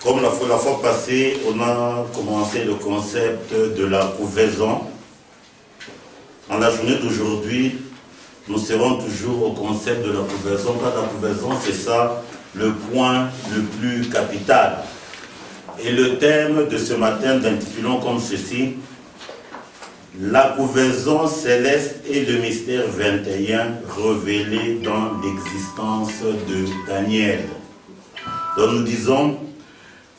Comme la fois passée, on a commencé le concept de la couvaison. En la journée d'aujourd'hui, nous serons toujours au concept de la couvaison, car la couvaison, c'est ça le point le plus capital. Et le thème de ce matin, l'intitulons comme ceci: la couvaison céleste et le mystère 21 révélé dans l'existence de Daniel. Donc nous disons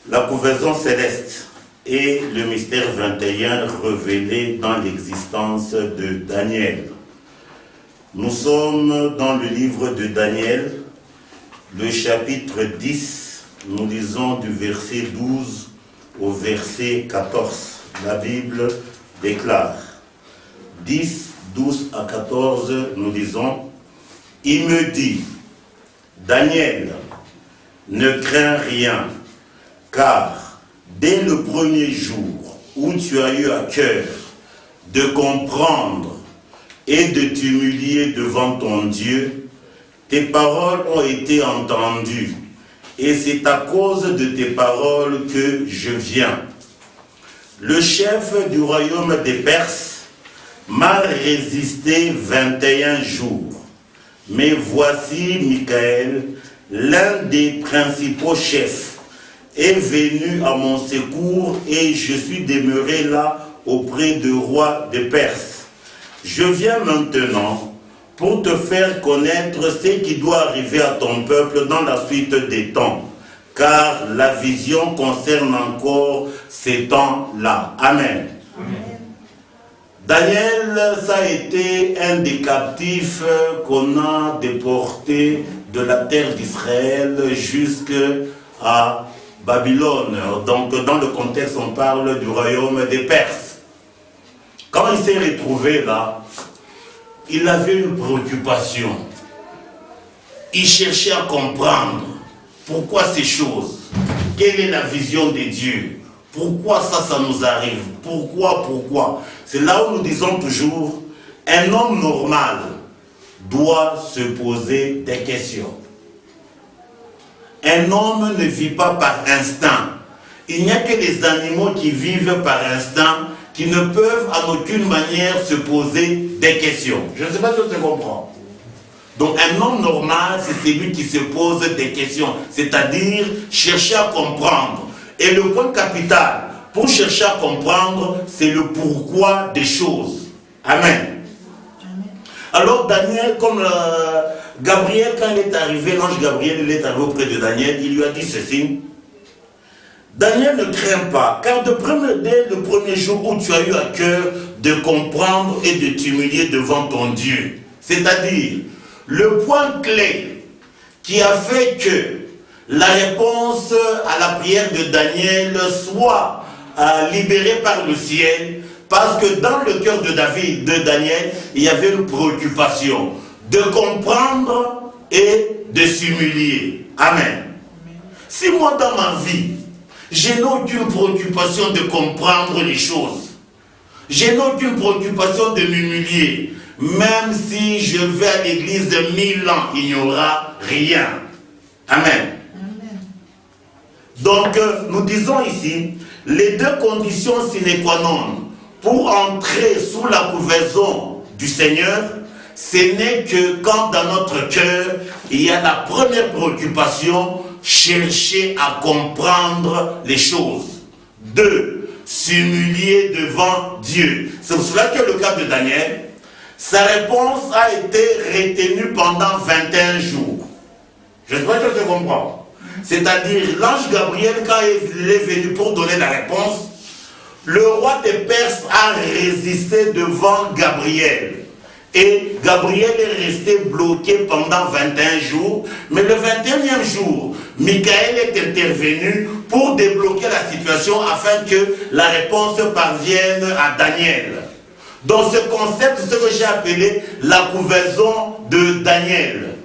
la couvaison céleste et le mystère 21 révélé dans l'existence de Daniel. Nous sommes dans le livre de Daniel, le chapitre 10, nous lisons du verset 12 au verset 14. La Bible déclare, 10, 12 à 14, nous lisons, « Il me dit, Daniel, ne crains rien, car dès le premier jour où tu as eu à cœur de comprendre et de t'humilier devant ton Dieu, tes paroles ont été entendues, et c'est à cause de tes paroles que je viens. Le chef du royaume des Perses m'a résisté 21 jours, mais voici Michael, l'un des principaux chefs, est venu à mon secours et je suis demeuré là auprès du roi de Perse. Je viens maintenant pour te faire connaître ce qui doit arriver à ton peuple dans la suite des temps, car la vision concerne encore ces temps-là. Amen. Amen. Daniel, ça a été un des captifs qu'on a déportés de la terre d'Israël jusqu'à Babylone. Donc dans le contexte, on parle du royaume des Perses. Quand il s'est retrouvé là, il avait une préoccupation. Il cherchait à comprendre pourquoi ces choses, quelle est la vision de Dieu, pourquoi ça nous arrive, pourquoi. C'est là où nous disons toujours, un homme normal doit se poser des questions. Un homme ne vit pas par instinct. Il n'y a que les animaux qui vivent par instinct, qui ne peuvent en aucune manière se poser des questions. Je ne sais pas si tu comprends. Donc un homme normal, c'est celui qui se pose des questions, c'est-à-dire chercher à comprendre. Et le point capital pour chercher à comprendre, c'est le pourquoi des choses. Amen. Alors Daniel, comme Gabriel, quand il est arrivé, l'ange Gabriel, il est arrivé auprès de Daniel, il lui a dit ceci: Daniel, ne crains pas, car dès le premier jour où tu as eu à cœur de comprendre et de t'humilier devant ton Dieu, c'est-à-dire le point clé qui a fait que la réponse à la prière de Daniel soit libérée par le ciel, parce que dans le cœur de Daniel, il y avait une préoccupation de comprendre et de s'humilier. Amen. Si moi dans ma vie, je n'ai aucune préoccupation de comprendre les choses, je n'ai aucune préoccupation de m'humilier, même si je vais à l'église 1000 ans, il n'y aura rien. Amen. Donc nous disons ici, les deux conditions sine qua non pour entrer sous la couvaison du Seigneur, ce n'est que quand dans notre cœur, il y a la première préoccupation, chercher à comprendre les choses. 2. S'humilier devant Dieu. C'est pour cela que le cas de Daniel, sa réponse a été retenue pendant 21 jours. J'espère que tu comprends. C'est-à-dire, l'ange Gabriel, quand il est venu pour donner la réponse, le roi des Perses a résisté devant Gabriel. Et Gabriel est resté bloqué pendant 21 jours. Mais le 21e jour, Michael est intervenu pour débloquer la situation afin que la réponse parvienne à Daniel. Dans ce concept, c'est ce que j'ai appelé la couvaison de Daniel.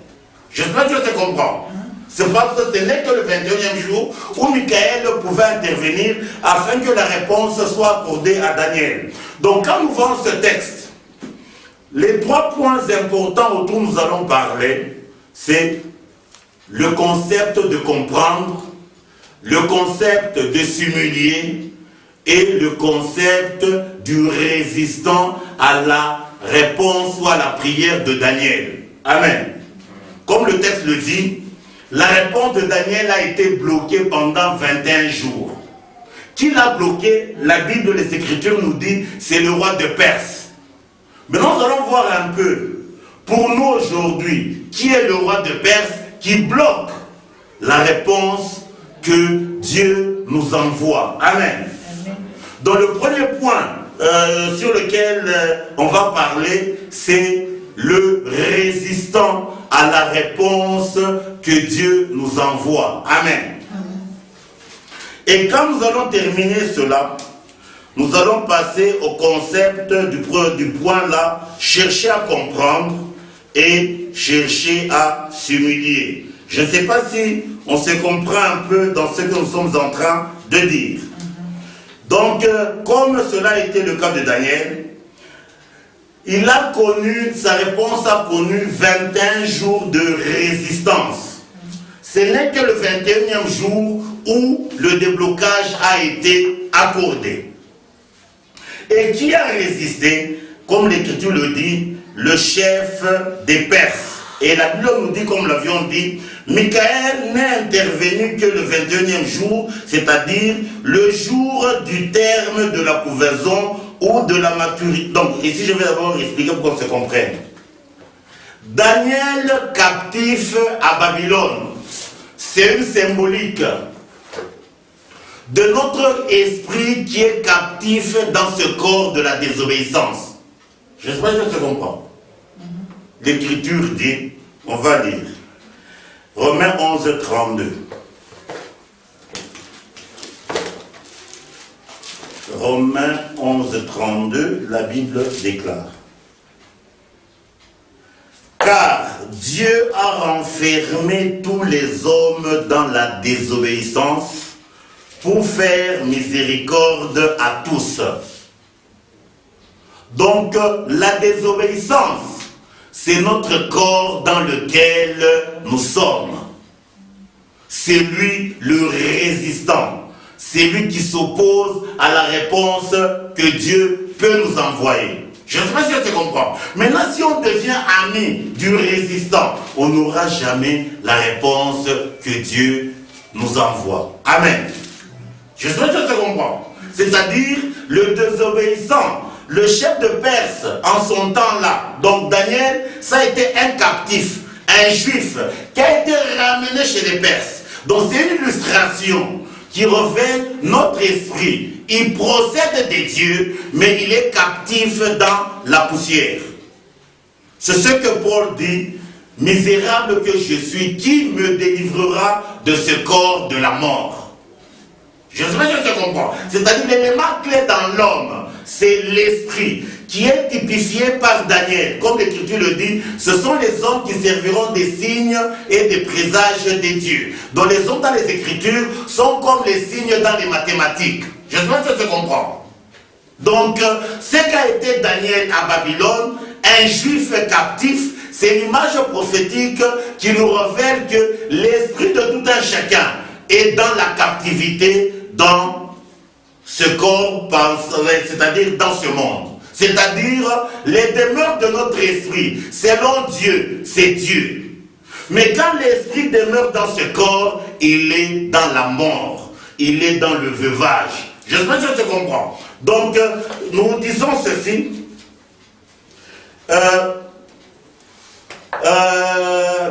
J'espère que tu comprends. C'est parce que ce n'est que le 21e jour où Michael pouvait intervenir afin que la réponse soit accordée à Daniel. Donc quand nous voyons ce texte, les 3 points importants autour nous allons parler, c'est le concept de comprendre, le concept de s'humilier et le concept du résistant à la réponse ou à la prière de Daniel. Amen. Comme le texte le dit, la réponse de Daniel a été bloquée pendant 21 jours. Qui l'a bloqué? La Bible, les Écritures nous dit, c'est le roi de Perse. Maintenant, nous allons voir un peu, pour nous aujourd'hui, qui est le roi de Perse qui bloque la réponse que Dieu nous envoie. Amen. Donc le premier point sur lequel on va parler, c'est le résistant à la réponse que Dieu nous envoie. Amen. Et quand nous allons terminer cela, nous allons passer au concept du point là, chercher à comprendre et chercher à s'humilier. Je ne sais pas si on se comprend un peu dans ce que nous sommes en train de dire. Donc, comme cela a été le cas de Daniel, il a connu, sa réponse a connu 21 jours de résistance. Ce n'est que le 21e jour où le déblocage a été accordé. Et qui a résisté? Comme l'Écriture le dit, le chef des Perses. Et la Bible nous dit, comme l'avions dit, Michael n'est intervenu que le 21e jour, c'est-à-dire le jour du terme de la couvaison ou de la maturité. Donc, ici, je vais d'abord expliquer pour qu'on se comprenne. Daniel captif à Babylone, c'est une symbolique de notre esprit qui est captif dans ce corps de la désobéissance. J'espère que je comprends. L'Écriture dit, on va lire, Romains 11, 32. Romains 11, 32, la Bible déclare. Car Dieu a renfermé tous les hommes dans la désobéissance pour faire miséricorde à tous. Donc, la désobéissance, c'est notre corps dans lequel nous sommes. C'est lui le résistant. C'est lui qui s'oppose à la réponse que Dieu peut nous envoyer. Je ne sais pas si on se comprend. Maintenant, si on devient ami du résistant, on n'aura jamais la réponse que Dieu nous envoie. Amen. Je ne sais pas si on se comprend. C'est-à-dire le désobéissant. Le chef de Perse, en son temps-là, donc Daniel, ça a été un captif, un juif, qui a été ramené chez les Perses. Donc c'est une illustration qui révèle notre esprit. Il procède des dieux, mais il est captif dans la poussière. C'est ce que Paul dit, misérable que je suis, qui me délivrera de ce corps de la mort? Je ne sais pas si je comprends. C'est-à-dire l'élément clé dans l'homme, c'est l'esprit qui est typifié par Daniel. Comme l'Écriture le dit, ce sont les hommes qui serviront des signes et des présages des dieux. Donc les hommes dans les Écritures sont comme les signes dans les mathématiques. Je ne sais pas si je comprends. Donc, ce qu'a été Daniel à Babylone, un juif captif, c'est l'image prophétique qui nous révèle que l'esprit de tout un chacun est dans la captivité, dans ce corps, c'est-à-dire dans ce monde. C'est-à-dire les demeures de notre esprit, selon Dieu, c'est Dieu. Mais quand l'esprit demeure dans ce corps, il est dans la mort, il est dans le veuvage. J'espère que je te comprends. Donc, nous disons ceci.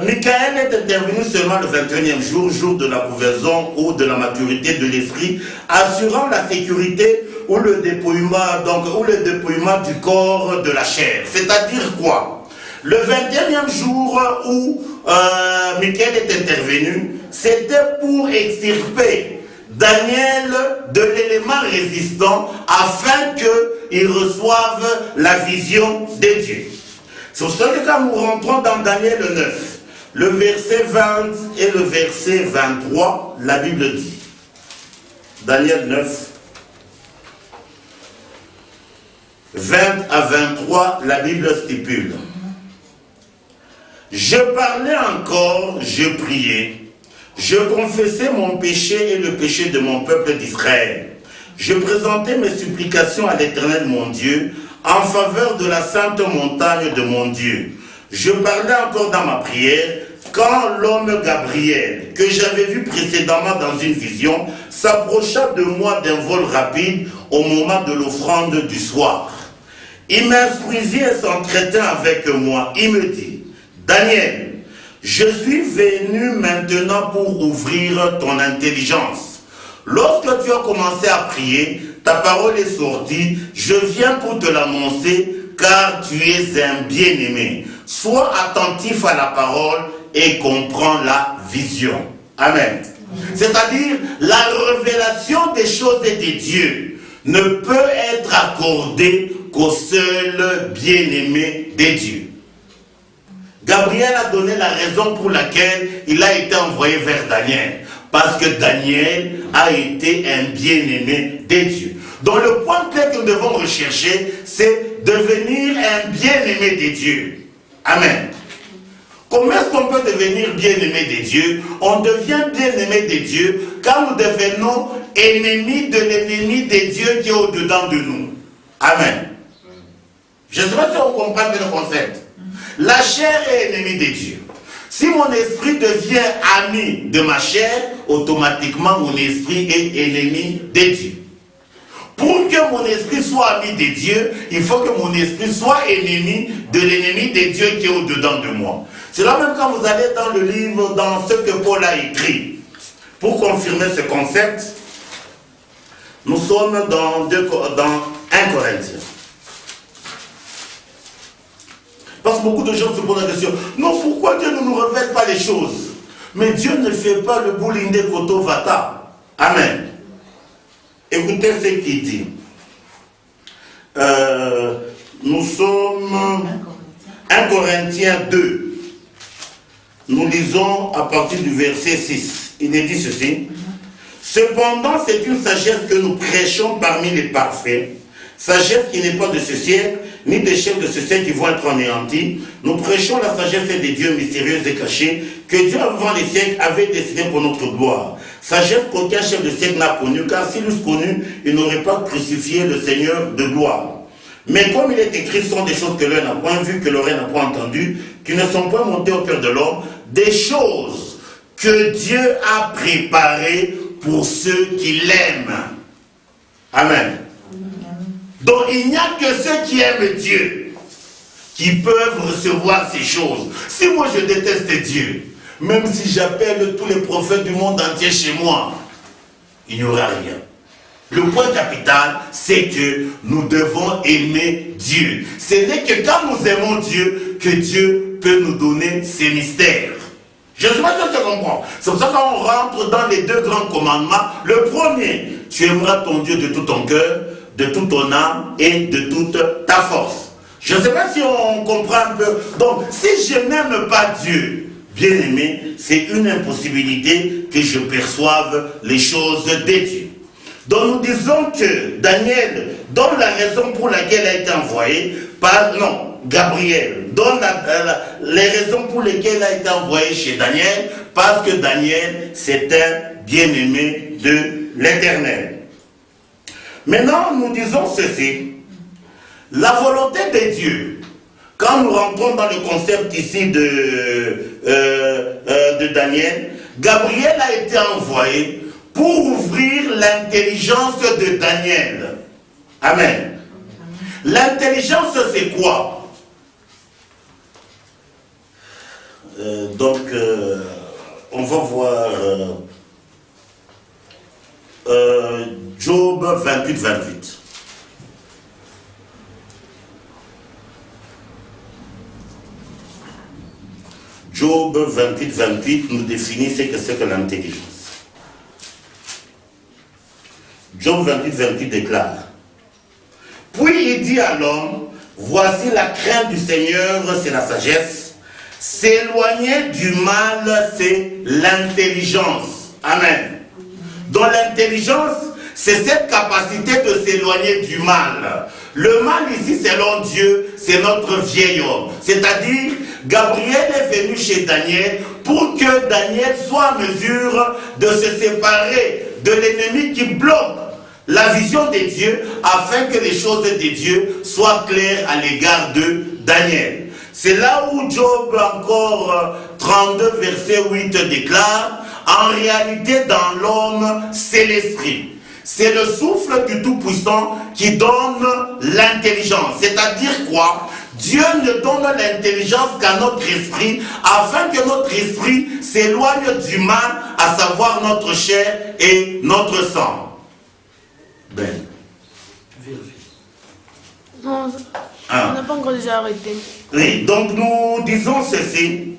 Michael est intervenu seulement le 21e jour, jour de la couvaison ou de la maturité de l'esprit, assurant la sécurité ou le dépouillement du corps de la chair. C'est-à-dire quoi? Le 21e jour où Michael est intervenu, c'était pour extirper Daniel de l'élément résistant afin qu'il reçoive la vision de Dieu. C'est ce que quand nous rentrons dans Daniel 9, le verset 20 et le verset 23, la Bible dit, Daniel 9, 20 à 23, la Bible stipule, je parlais encore, je priais, Je confessais mon péché et le péché de mon peuple d'Israël. Je présentais mes supplications à l'Éternel mon Dieu, en faveur de la sainte montagne de mon Dieu. Je parlais encore dans ma prière, quand l'homme Gabriel, que j'avais vu précédemment dans une vision, s'approcha de moi d'un vol rapide au moment de l'offrande du soir. Il m'instruisit et s'entretint avec moi. Il me dit, Daniel, je suis venu maintenant pour ouvrir ton intelligence. Lorsque tu as commencé à prier, ta parole est sortie, je viens pour te l'annoncer, car tu es un bien-aimé. Sois attentif à la parole et comprends la vision. Amen. C'est-à-dire, la révélation des choses et des dieux ne peut être accordée qu'au seul bien-aimé des dieux. Gabriel a donné la raison pour laquelle il a été envoyé vers Daniel. Parce que Daniel a été un bien-aimé des dieux. Donc le point clé que nous devons rechercher, c'est devenir un bien-aimé des dieux. Amen. Comment est-ce qu'on peut devenir bien-aimé des dieux? On devient bien-aimé des dieux quand nous devenons ennemis de l'ennemi des dieux qui est au-dedans de nous. Amen. Je ne sais pas si on comprend bien le concept. La chair est ennemie des dieux. Si mon esprit devient ami de ma chair, automatiquement mon esprit est ennemi des dieux. Pour que mon esprit soit ami des dieux, il faut que mon esprit soit ennemi de l'ennemi des dieux qui est au-dedans de moi. C'est là même quand vous allez dans le livre, dans ce que Paul a écrit. Pour confirmer ce concept, nous sommes dans 1 Corinthiens. Parce que beaucoup de gens se posent la question, non, pourquoi Dieu ne nous révèle pas les choses? Mais Dieu ne fait pas le boulinde koto vata. Amen. Écoutez ce qu'il dit. Nous sommes 1 Corinthiens 2. Nous lisons à partir du verset 6. Il est dit ceci. Cependant, c'est une sagesse que nous prêchons parmi les parfaits. Sagesse qui n'est pas de ce siècle, ni des chefs de ce siècle qui vont être anéantis. Nous prêchons la sagesse des dieux mystérieux et cachés que Dieu avant les siècles avait destiné pour notre gloire. Sagesse qu'aucun chef de siècle n'a connue, car s'il l'eût connue, il n'aurait pas crucifié le Seigneur de gloire. Mais comme il est écrit, ce sont des choses que l'œil n'a point vues, que l'oreille n'a point entendues, qui ne sont pas montées au cœur de l'homme, des choses que Dieu a préparées pour ceux qui l'aiment. Amen. Donc il n'y a que ceux qui aiment Dieu qui peuvent recevoir ces choses. Si moi je déteste Dieu, même si j'appelle tous les prophètes du monde entier chez moi, il n'y aura rien. Le point capital, c'est que nous devons aimer Dieu. Ce n'est que quand nous aimons Dieu que Dieu peut nous donner ses mystères. Je ne sais pas si tu comprends. C'est pour ça qu'on rentre dans les deux grands commandements. Le premier, tu aimeras ton Dieu de tout ton cœur, de toute ton âme et de toute ta force. Je ne sais pas si on comprend un peu. Donc, si je n'aime pas Dieu, bien aimé, c'est une impossibilité que je perçoive les choses de Dieu. Donc, nous disons que Daniel donne la raison pour laquelle il a été envoyé Gabriel donne les raisons pour lesquelles il a été envoyé chez Daniel, parce que Daniel, c'est un bien-aimé de l'Éternel. Maintenant, nous disons ceci. La volonté de Dieu, quand nous rentrons dans le concept ici de Daniel, Gabriel a été envoyé pour ouvrir l'intelligence de Daniel. Amen. L'intelligence, c'est quoi? On va voir Job 28-28. Job 28-28 nous définit ce que c'est que l'intelligence. Job 28-28 déclare: puis il dit à l'homme, voici la crainte du Seigneur, c'est la sagesse. S'éloigner du mal, c'est l'intelligence. Amen. Donc l'intelligence, c'est cette capacité de s'éloigner du mal. Le mal ici, selon Dieu, c'est notre vieil homme. C'est-à-dire Gabriel est venu chez Daniel pour que Daniel soit en mesure de se séparer de l'ennemi qui bloque la vision de Dieu afin que les choses de Dieu soient claires à l'égard de Daniel. C'est là où Job encore 32 verset 8 déclare: en réalité dans l'homme c'est l'esprit. C'est le souffle du Tout-Puissant qui donne l'intelligence. C'est-à-dire quoi? Dieu ne donne l'intelligence qu'à notre esprit, afin que notre esprit s'éloigne du mal, à savoir notre chair et notre sang. Ben. Non, on n'a pas encore déjà arrêté. Oui, donc nous disons ceci.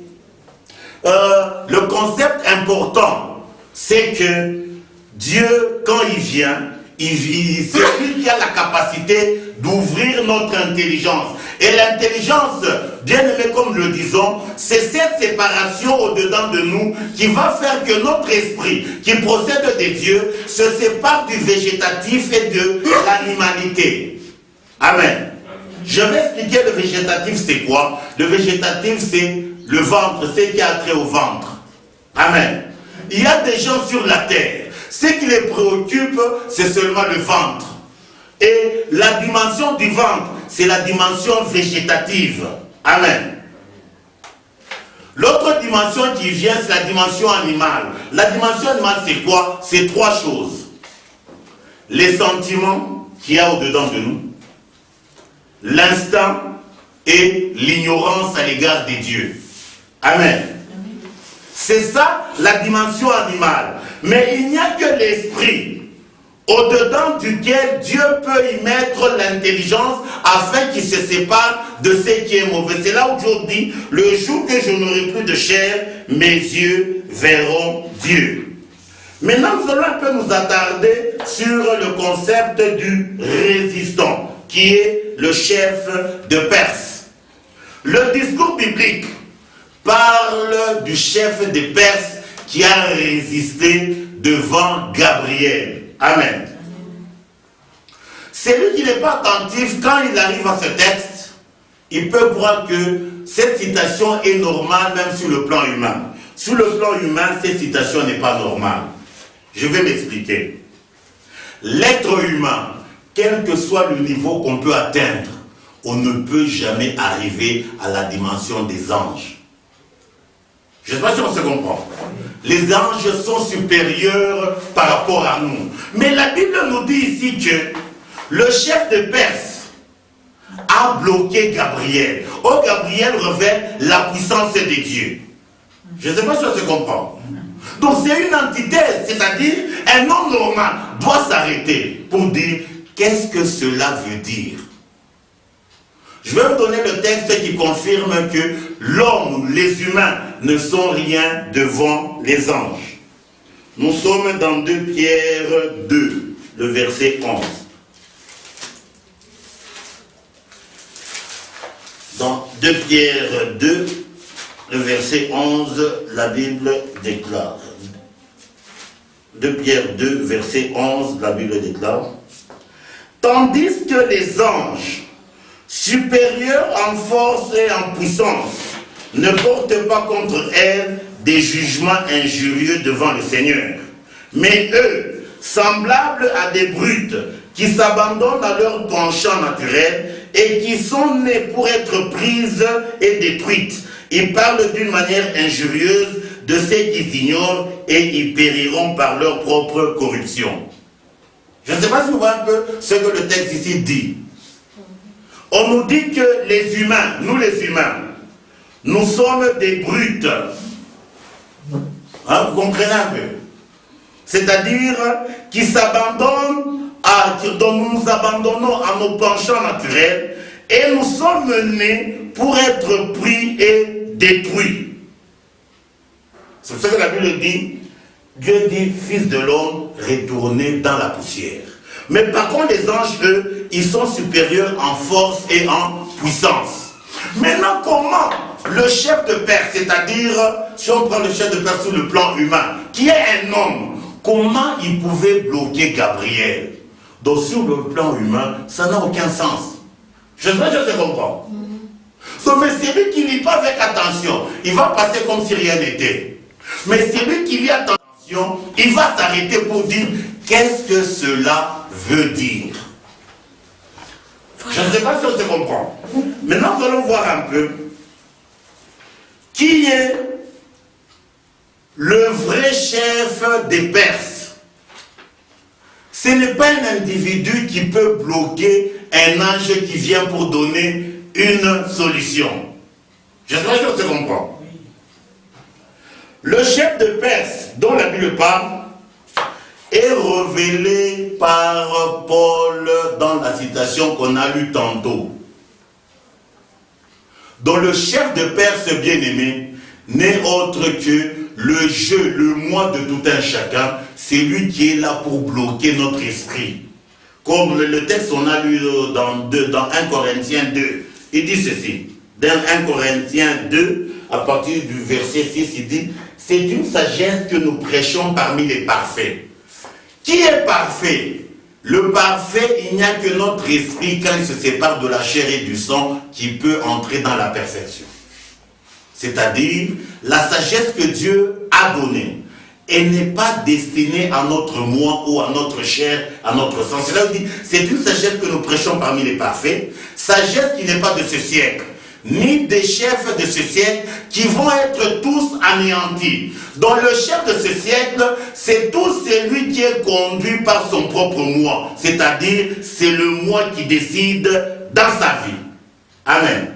Le concept important, c'est que Dieu, quand il vient, c'est lui qui a la capacité d'ouvrir notre intelligence. Et l'intelligence, bien aimé comme nous le disons, c'est cette séparation au-dedans de nous qui va faire que notre esprit, qui procède de Dieu, se sépare du végétatif et de l'animalité. Amen. Je vais expliquer le végétatif, c'est quoi? Le végétatif, c'est le ventre, c'est qui a trait au ventre. Amen. Il y a des gens sur la terre, ce qui les préoccupe, c'est seulement le ventre. Et la dimension du ventre, c'est la dimension végétative. Amen. L'autre dimension qui vient, c'est la dimension animale. La dimension animale, c'est quoi? C'est trois choses. Les sentiments qu'il y a au-dedans de nous, l'instinct et l'ignorance à l'égard des dieux. Amen. C'est ça la dimension animale. Mais il n'y a que l'esprit au-dedans duquel Dieu peut y mettre l'intelligence afin qu'il se sépare de ce qui est mauvais. C'est là aujourd'hui, le jour que je n'aurai plus de chair, mes yeux verront Dieu. Maintenant, nous allons un peu nous attarder sur le concept du résistant, qui est le chef de Perse. Le discours biblique parle du chef de Perse qui a résisté devant Gabriel. Amen. Celui qui n'est pas attentif, quand il arrive à ce texte, il peut croire que cette citation est normale même sur le plan humain. Sur le plan humain, cette citation n'est pas normale. Je vais m'expliquer. L'être humain, quel que soit le niveau qu'on peut atteindre, on ne peut jamais arriver à la dimension des anges. Je ne sais pas si on se comprend. Les anges sont supérieurs par rapport à nous. Mais la Bible nous dit ici que le chef de Perse a bloqué Gabriel. Oh, Gabriel revêt la puissance de Dieu. Je ne sais pas si on se comprend. Donc c'est une antithèse, c'est-à-dire un homme normal doit s'arrêter pour dire qu'est-ce que cela veut dire. Je vais vous donner le texte qui confirme que l'homme, les humains, ne sont rien devant les anges. Nous sommes dans 2 Pierre 2, le verset 11. Dans 2 Pierre 2, le verset 11, la Bible déclare. 2 Pierre 2, verset 11, la Bible déclare. Tandis que les anges, supérieurs en force et en puissance, ne portent pas contre elles des jugements injurieux devant le Seigneur. Mais eux, semblables à des brutes qui s'abandonnent à leur penchant naturel et qui sont nées pour être prises et détruites, ils parlent d'une manière injurieuse de ceux qu'ils ignorent et ils périront par leur propre corruption. Je ne sais pas si vous voyez un peu ce que le texte ici dit. On nous dit que les humains, nous les humains, nous sommes des brutes. Hein, vous comprenez un peu? C'est-à-dire qui s'abandonnent dont nous nous abandonnons à nos penchants naturels et nous sommes nés pour être pris et détruits. C'est pour ça que la Bible dit, Dieu dit, fils de l'homme, retournez dans la poussière. Mais par contre, les anges, eux, ils sont supérieurs en force et en puissance. Maintenant, comment le chef de Perse, c'est-à-dire, si on prend le chef de Perse sur le plan humain, qui est un homme, comment il pouvait bloquer Gabriel? Donc sur le plan humain, ça n'a aucun sens. Je sais pas si je comprends. Donc, mais celui qui ne lit pas avec attention, il va passer comme si rien n'était. Mais celui qui lit attention, il va s'arrêter pour dire qu'est-ce que cela veut dire. Je ne sais pas si on se comprend. Maintenant, nous allons voir un peu qui est le vrai chef des Perses. Ce n'est pas un individu qui peut bloquer un ange qui vient pour donner une solution. Je ne sais pas si on se comprend. Le chef de Perse dont la Bible parle est révélé par Paul dans la citation qu'on a lue tantôt. Donc le chef de Perse bien-aimé n'est autre que le jeu, le moi de tout un chacun, c'est lui qui est là pour bloquer notre esprit. Comme le texte on a lu dans 1 Corinthiens 2, il dit ceci. Dans 1 Corinthiens 2, à partir du verset 6, il dit « C'est une sagesse que nous prêchons parmi les parfaits. » Qui est parfait? Le parfait, il n'y a que notre esprit, quand il se sépare de la chair et du sang, qui peut entrer dans la perfection. C'est-à-dire, la sagesse que Dieu a donnée, elle n'est pas destinée à notre moi ou à notre chair, à notre sang. C'est là où il dit, c'est une sagesse que nous prêchons parmi les parfaits, sagesse qui n'est pas de ce siècle, ni des chefs de ce siècle qui vont être tous anéantis. Donc le chef de ce siècle, c'est tout celui qui est conduit par son propre moi. C'est-à-dire, c'est le moi qui décide dans sa vie. Amen.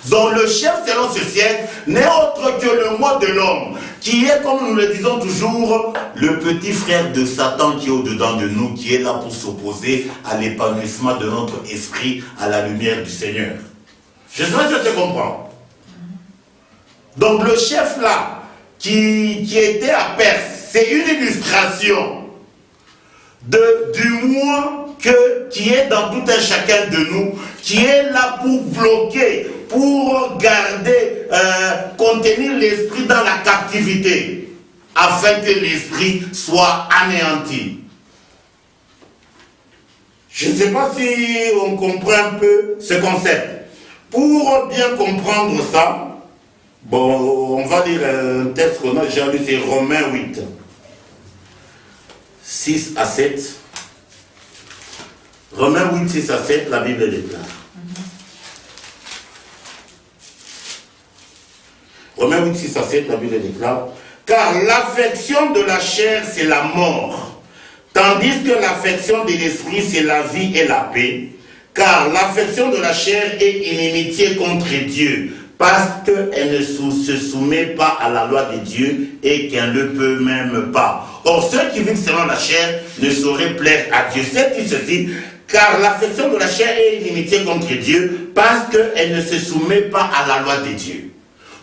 Donc le chef selon ce siècle n'est autre que le moi de l'homme, qui est, comme nous le disons toujours, le petit frère de Satan qui est au-dedans de nous, qui est là pour s'opposer à l'épanouissement de notre esprit à la lumière du Seigneur. Je sais pas si je te comprends. Donc le chef là, qui était à Perse, c'est une illustration du moi qui est dans tout un chacun de nous, qui est là pour bloquer, pour garder, contenir l'esprit dans la captivité, afin que l'esprit soit anéanti. Je ne sais pas si on comprend un peu ce concept. Pour bien comprendre ça, bon, on va lire un texte qu'on a déjà lu, c'est Romains 8, 6 à 7. Romains 8, 6 à 7, la Bible déclare. Romains 8, 6 à 7, la Bible déclare. Car l'affection de la chair, c'est la mort, tandis que l'affection de l'esprit, c'est la vie et la paix. Car l'affection de la chair est inimitié contre Dieu, parce qu'elle ne se soumet pas à la loi de Dieu et qu'elle ne peut même pas. Or, ceux qui vivent selon la chair ne sauraient plaire à Dieu. C'est dit ceci, car l'affection de la chair est inimitié contre Dieu, parce qu'elle ne se soumet pas à la loi de Dieu.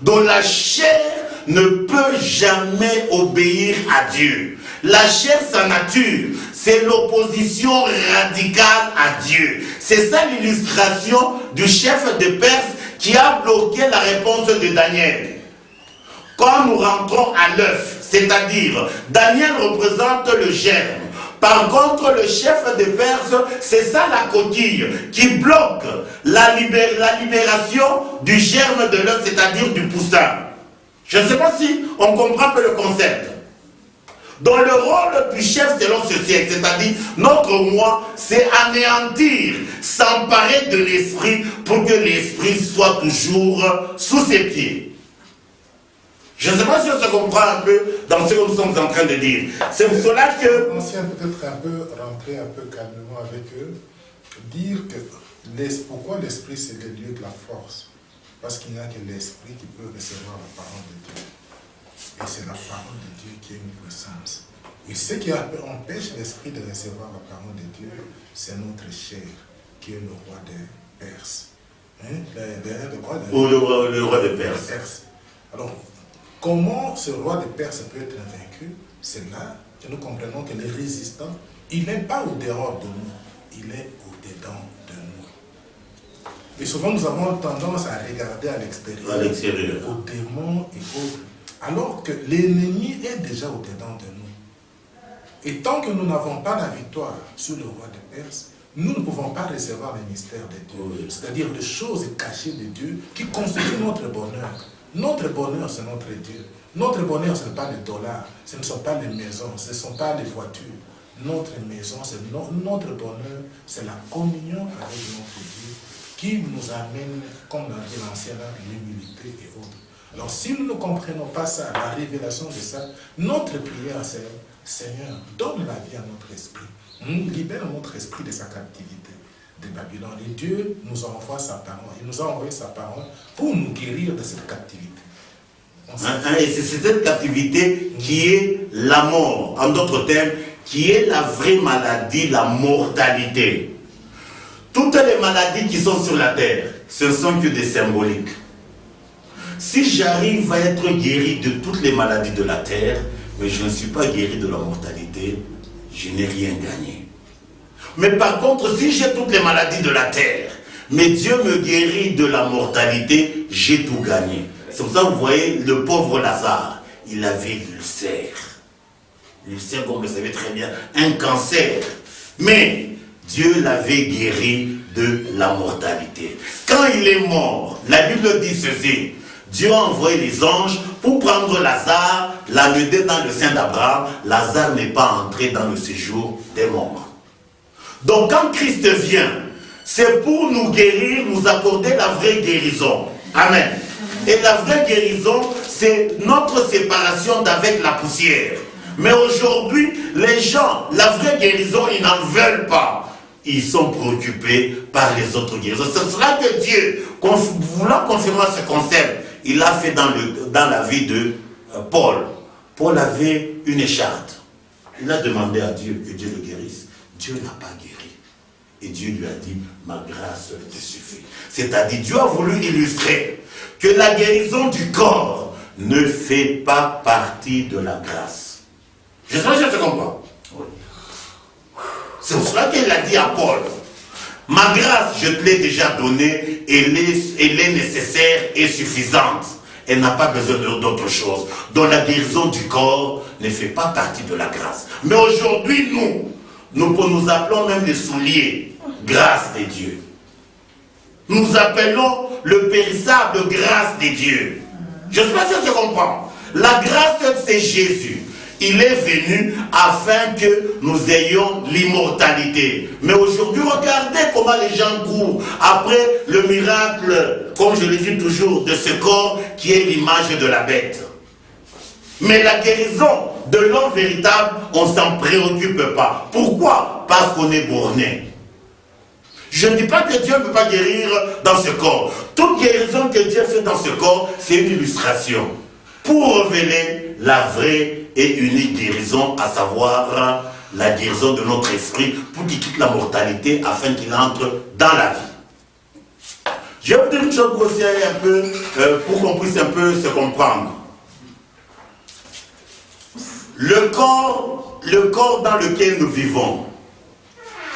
Donc la chair ne peut jamais obéir à Dieu. La chair, sa nature, c'est l'opposition radicale à Dieu. C'est ça l'illustration du chef de Perse qui a bloqué la réponse de Daniel. Quand nous rentrons à l'œuf, c'est-à-dire, Daniel représente le germe. Par contre, le chef de Perse, c'est ça la coquille qui bloque la libération du germe de l'œuf, c'est-à-dire du poussin. Je ne sais pas si on comprend un peu le concept. Donc le rôle du chef selon ce siècle, c'est-à-dire notre moi, c'est anéantir, s'emparer de l'esprit pour que l'esprit soit toujours sous ses pieds. Je ne sais pas si on se comprend un peu dans ce que nous sommes en train de dire. C'est pour cela que... On s'y peut-être un peu rentrer un peu calmement avec eux, dire que pourquoi l'esprit c'est le lieu de la force. Parce qu'il n'y a que l'esprit qui peut recevoir la parole de Dieu. Et c'est la parole de Dieu qui est une puissance. Et ce qui empêche l'esprit de recevoir la parole de Dieu, c'est notre chair, qui est le roi des Perses. Hein? Ou le roi des Perses. Alors, comment ce roi des Perses peut être vaincu? C'est là que nous comprenons que le résistant, il n'est pas au dehors de nous, il est au-dedans de nous. Et souvent, nous avons tendance à regarder à l'extérieur, aux démons et autres, alors que l'ennemi est déjà au-dedans de nous. Et tant que nous n'avons pas la victoire sur le roi de Perse, nous ne pouvons pas recevoir les mystères de Dieu, c'est-à-dire les choses cachées de Dieu qui constituent notre bonheur. Notre bonheur, c'est notre Dieu. Notre bonheur, ce n'est pas les dollars, ce ne sont pas les maisons, ce ne sont pas les voitures. Notre maison, c'est notre bonheur, c'est la communion avec notre Dieu qui nous amène, comme l'a dit l'ancien, l'humilité et autres. Alors si nous ne comprenons pas ça, la révélation de ça, notre prière, c'est Seigneur, donne la vie à notre esprit. Libère notre esprit de sa captivité de Babylone. Et Dieu nous envoie sa parole. Il nous a envoyé sa parole pour nous guérir de cette captivité. Et c'est cette captivité qui est la mort. En d'autres termes, qui est la vraie maladie, la mortalité. Toutes les maladies qui sont sur la terre, ce ne sont que des symboliques. Si j'arrive à être guéri de toutes les maladies de la terre, mais je ne suis pas guéri de la mortalité, je n'ai rien gagné. Mais par contre, si j'ai toutes les maladies de la terre, mais Dieu me guérit de la mortalité, j'ai tout gagné. C'est pour ça que vous voyez le pauvre Lazare, il avait l'ulcère. L'ulcère, comme vous le savez très bien, un cancer. Mais Dieu l'avait guéri de la mortalité. Quand il est mort, la Bible dit ceci: Dieu a envoyé les anges pour prendre Lazare, l'amener dans le sein d'Abraham. Lazare n'est pas entré dans le séjour des morts. Donc quand Christ vient, c'est pour nous guérir, nous accorder la vraie guérison. Amen. Et la vraie guérison, c'est notre séparation d'avec la poussière. Mais aujourd'hui, les gens, la vraie guérison, ils n'en veulent pas. Ils sont préoccupés par les autres guérisons. Ce sera que Dieu, voulant confirmer ce concept, il l'a fait dans la vie de Paul. Paul avait une écharpe. Il a demandé à Dieu que Dieu le guérisse. Dieu n'a pas guéri. Et Dieu lui a dit, ma grâce te suffit. C'est-à-dire, Dieu a voulu illustrer que la guérison du corps ne fait pas partie de la grâce. Je sais pas si je te comprends. Oui. C'est pour cela qu'il a dit à Paul, ma grâce, je te l'ai déjà donnée, elle est nécessaire et suffisante. Elle n'a pas besoin d'autre chose. Donc la guérison du corps ne fait pas partie de la grâce. Mais aujourd'hui, nous appelons même les souliers grâce de Dieu. Nous appelons le périssable grâce de Dieu. Je ne sais pas si on se comprend. La grâce, c'est Jésus. Il est venu afin que nous ayons l'immortalité. Mais aujourd'hui, regardez comment les gens courent après le miracle, comme je le dis toujours, de ce corps qui est l'image de la bête. Mais la guérison de l'homme véritable, on ne s'en préoccupe pas. Pourquoi? Parce qu'on est borné. Je ne dis pas que Dieu ne peut pas guérir dans ce corps. Toute guérison que Dieu fait dans ce corps, c'est une illustration pour révéler la vraie et unique guérison, à savoir la guérison de notre esprit pour qu'il quitte la mortalité afin qu'il entre dans la vie. Je vais vous dire une chose grossière un peu pour qu'on puisse un peu se comprendre. Le corps dans lequel nous vivons,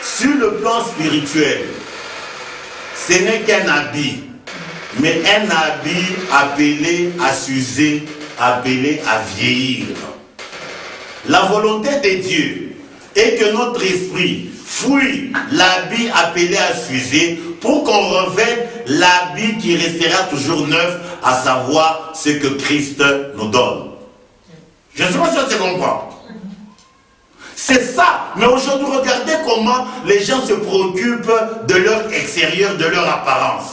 sur le plan spirituel, ce n'est qu'un habit, mais un habit appelé à s'user, appelé à vieillir. La volonté de Dieu est que notre esprit fouille l'habit appelé à s'user pour qu'on revête l'habit qui restera toujours neuf, à savoir ce que Christ nous donne. Je ne sais pas si on se comprend. C'est ça. Mais aujourd'hui, regardez comment les gens se préoccupent de leur extérieur, de leur apparence.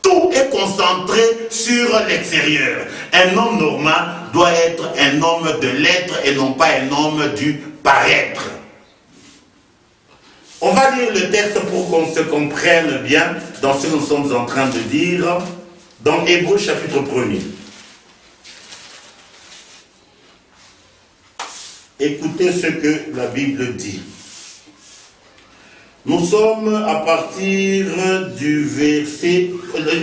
Tout est concentré sur l'extérieur. Un homme normal doit être un homme de l'être et non pas un homme du paraître. On va lire le texte pour qu'on se comprenne bien dans ce que nous sommes en train de dire dans Hébreux chapitre 1er. Écoutez ce que la Bible dit. Nous sommes à partir du verset,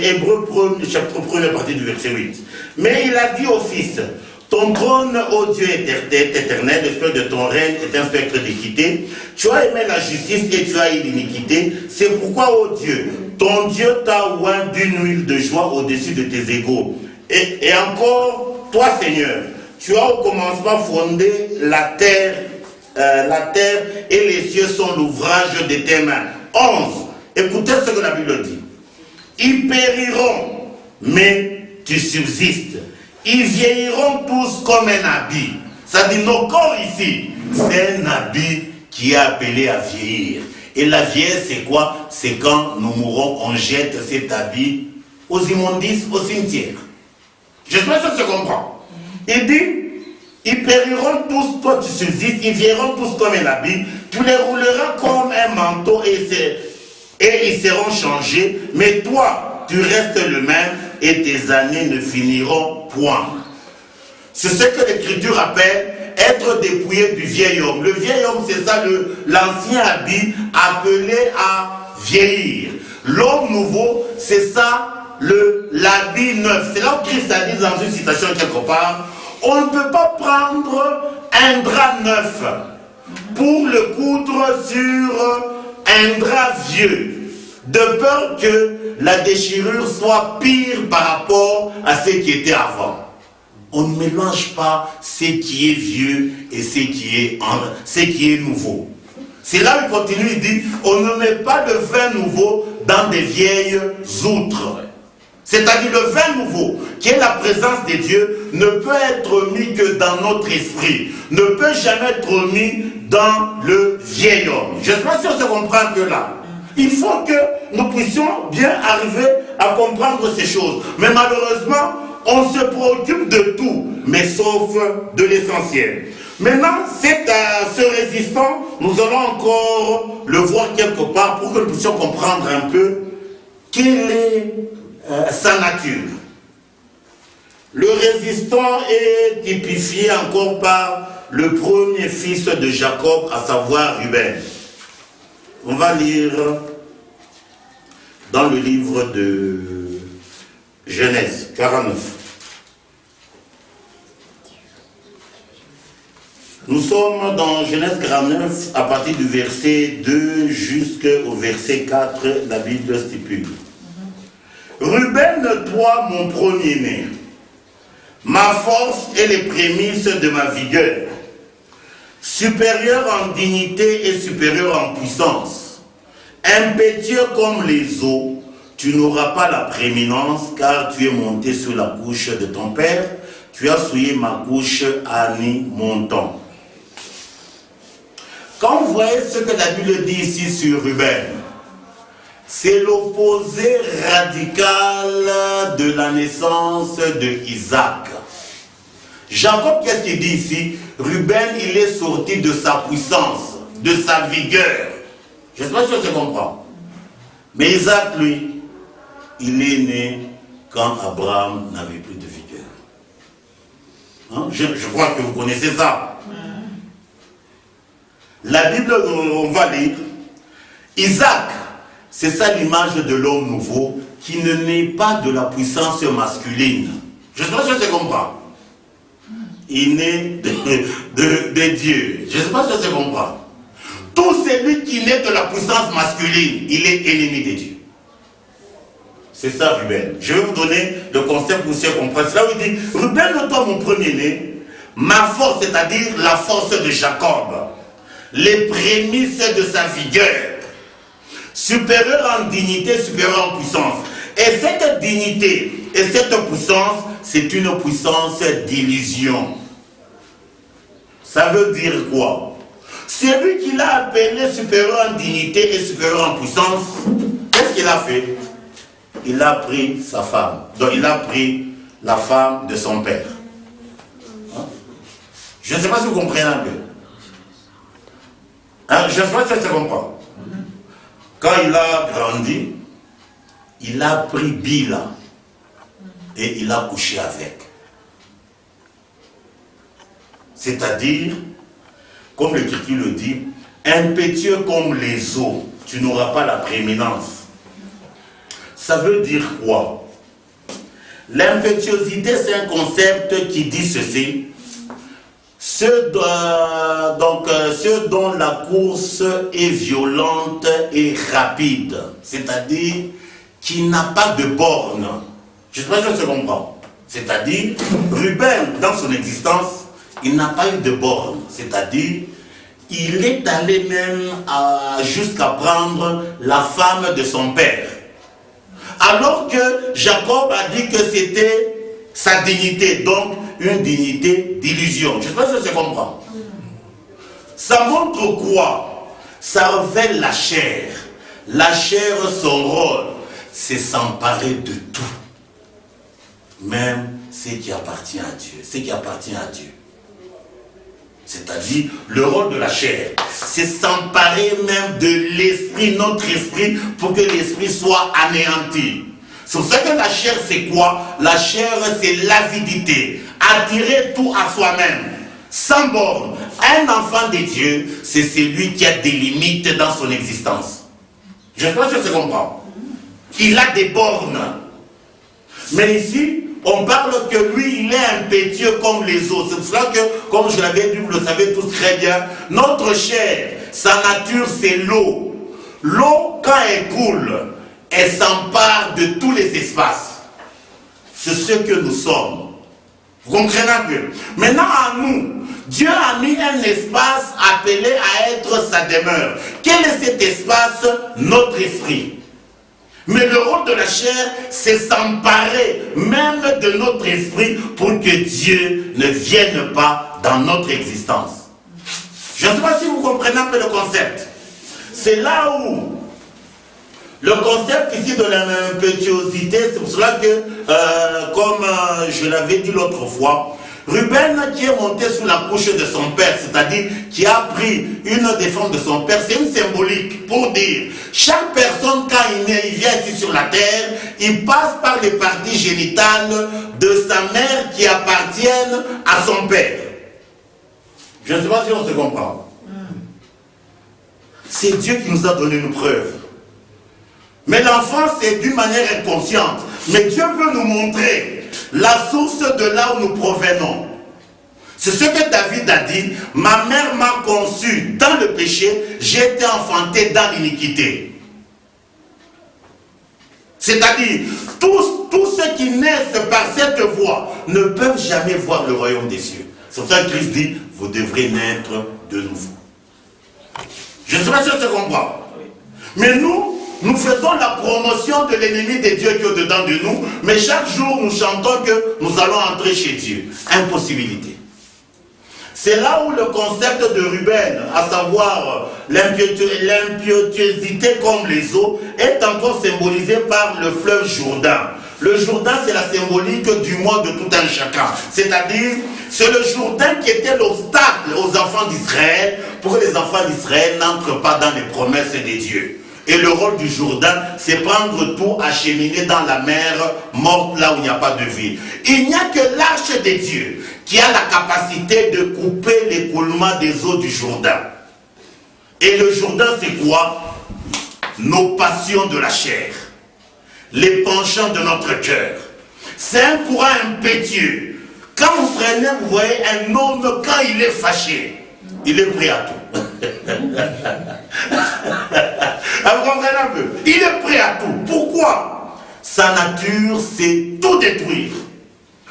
Hébreux chapitre 1 à partir du verset 8. Mais il a dit au Fils, ton trône, ô Dieu éternel, l'esprit de ton règne est un spectre d'équité. Tu as aimé la justice et tu as eu l'iniquité. C'est pourquoi, ô Dieu, ton Dieu t'a oint d'une huile de joie au-dessus de tes égaux. Et encore, toi Seigneur, tu as au commencement fondé la terre et les cieux sont l'ouvrage de tes mains. 11. Écoutez ce que la Bible dit. Ils périront, mais tu subsistes. Ils vieilliront tous comme un habit. Ça dit, nos corps ici, c'est un habit qui est appelé à vieillir. Et la vieillesse, c'est quoi? C'est quand nous mourons, on jette cet habit aux immondices, au cimetière. Je sais pas si tu comprends. Il dit, ils périront tous, toi tu subsistes, ils vieilliront tous comme un habit, tu les rouleras comme un manteau et ils seront changés, mais toi, tu restes le même et tes années ne finiront point. C'est ce que l'Écriture appelle être dépouillé du vieil homme. Le vieil homme, c'est ça, l'ancien habit appelé à vieillir. L'homme nouveau, c'est ça, l'habit neuf. C'est là où Christ a dit dans une citation quelque part, on ne peut pas prendre un drap neuf pour le coudre sur un drap vieux, de peur que la déchirure soit pire par rapport à ce qui était avant. On ne mélange pas ce qui est vieux et ce qui est nouveau. C'est là où il continue, il dit, on ne met pas de vin nouveau dans des vieilles outres. C'est-à-dire le vin nouveau, qui est la présence de Dieu, ne peut être mis que dans notre esprit, ne peut jamais être mis dans le vieil homme. Je ne sais pas si on se comprend que là. Il faut que nous puissions bien arriver à comprendre ces choses. Mais malheureusement, on se préoccupe de tout, mais sauf de l'essentiel. Maintenant, ce résistant, nous allons encore le voir quelque part pour que nous puissions comprendre un peu quelle est sa nature. Le résistant est typifié encore par le premier fils de Jacob, à savoir Ruben. On va lire dans le livre de Genèse 49. Nous sommes dans Genèse 49 à partir du verset 2 jusqu'au verset 4, la Bible stipule. Ruben, toi mon premier-né, ma force et les prémices de ma vigueur, supérieur en dignité et supérieur en puissance, impétueux comme les eaux, tu n'auras pas la prééminence, car tu es monté sur la couche de ton père, tu as souillé ma couche à mi-montant. Quand vous voyez ce que la Bible dit ici sur Ruben, c'est l'opposé radical de la naissance de Isaac. Jacob, qu'est-ce qu'il dit ici? Ruben, il est sorti de sa puissance, de sa vigueur. Je ne sais pas si je comprends. Mais Isaac, lui, il est né quand Abraham n'avait plus de vigueur. Hein? Je crois que vous connaissez ça. La Bible, on va lire. Isaac, c'est ça l'image de l'homme nouveau qui ne naît pas de la puissance masculine. Je ne sais pas si je comprends. Il naît de Dieu. Je ne sais pas si je comprends. Tout celui qui naît de la puissance masculine, il est ennemi de Dieu. C'est ça, Ruben. Je vais vous donner le concept pour que vous compreniez. C'est là où il dit, Ruben, toi mon premier-né, ma force, c'est-à-dire la force de Jacob, les prémices de sa vigueur, supérieur en dignité, supérieur en puissance. Et cette dignité et cette puissance, c'est une puissance d'illusion. Ça veut dire quoi? Celui qui l'a appelé supérieur en dignité et supérieur en puissance, qu'est-ce qu'il a fait? Il a pris sa femme. Donc il a pris la femme de son père. Hein? Je ne sais pas si vous comprenez un peu. Hein? Je ne sais pas si ça se comprend. Quand il a grandi, il a pris Bila et il a couché avec. C'est-à-dire, comme l'Écriture le dit, impétueux comme les eaux, tu n'auras pas la prééminence. Ça veut dire quoi? L'impétuosité, c'est un concept qui dit ceci. Ceux dont la course est violente et rapide, c'est-à-dire qui n'a pas de borne. Je ne sais pas si je comprends. C'est-à-dire, Ruben, dans son existence, il n'a pas eu de borne. C'est-à-dire, il est allé même jusqu'à prendre la femme de son père. Alors que Jacob a dit que c'était sa dignité, donc une dignité d'illusion. Je ne sais pas si je comprends. Ça montre quoi? Ça révèle la chair. La chair, son rôle, c'est s'emparer de tout. Même ce qui appartient à Dieu. Ce qui appartient à Dieu. C'est-à-dire, le rôle de la chair, c'est s'emparer même de l'esprit, notre esprit, pour que l'esprit soit anéanti. C'est pour ça que la chair, c'est quoi? La chair, c'est l'avidité. Attirer tout à soi-même, sans borne. Un enfant de Dieu, c'est celui qui a des limites dans son existence. Je ne sais pas si je comprends. Il a des bornes. Mais ici, on parle que lui, il est impétueux comme les autres. C'est pour cela que, comme je l'avais dit, vous le savez tous très bien, notre chair, sa nature, c'est l'eau. L'eau, quand elle coule, elle s'empare de tous les espaces. C'est ce que nous sommes. Vous comprenez un peu? Maintenant, à nous, Dieu a mis un espace appelé à être sa demeure. Quel est cet espace? Notre esprit. Mais le rôle de la chair, c'est s'emparer même de notre esprit pour que Dieu ne vienne pas dans notre existence. Je ne sais pas si vous comprenez un peu le concept. C'est là où le concept ici de l'impétuosité, c'est pour cela que, comme je l'avais dit l'autre fois, Ruben qui est monté sous la couche de son père, c'est-à-dire qui a pris une des femmes de son père, c'est une symbolique pour dire, chaque personne quand il naît, il vient ici sur la terre, il passe par les parties génitales de sa mère qui appartiennent à son père. Je ne sais pas si on se comprend. C'est Dieu qui nous a donné une preuve. Mais l'enfant, c'est d'une manière inconsciente. Mais Dieu veut nous montrer la source de là où nous provenons. C'est ce que David a dit. Ma mère m'a conçu dans le péché, j'ai été enfanté dans l'iniquité. C'est-à-dire, tous ceux qui naissent par cette voie ne peuvent jamais voir le royaume des cieux. C'est pour ça que Christ dit, vous devrez naître de nouveau. Je ne sais pas si on se comprend. Mais nous faisons la promotion de l'ennemi de Dieu qui est au-dedans de nous, mais chaque jour nous chantons que nous allons entrer chez Dieu. Impossibilité. C'est là où le concept de Ruben, à savoir l'impétuosité comme les eaux, est encore symbolisé par le fleuve Jourdain. Le Jourdain, c'est la symbolique du moi de tout un chacun. C'est-à-dire, c'est le Jourdain qui était l'obstacle aux enfants d'Israël pour que les enfants d'Israël n'entrent pas dans les promesses de Dieu. Et le rôle du Jourdain, c'est prendre tout, acheminer dans la mer morte là où il n'y a pas de vie. Il n'y a que l'arche de Dieu qui a la capacité de couper l'écoulement des eaux du Jourdain. Et le Jourdain, c'est quoi? Nos passions de la chair, les penchants de notre cœur. C'est un courant impétueux. Quand vous prenez, vous voyez un homme, quand il est fâché, il est prêt à tout. Vous comprenez un peu? Il est prêt à tout. Pourquoi? Sa nature, c'est tout détruire.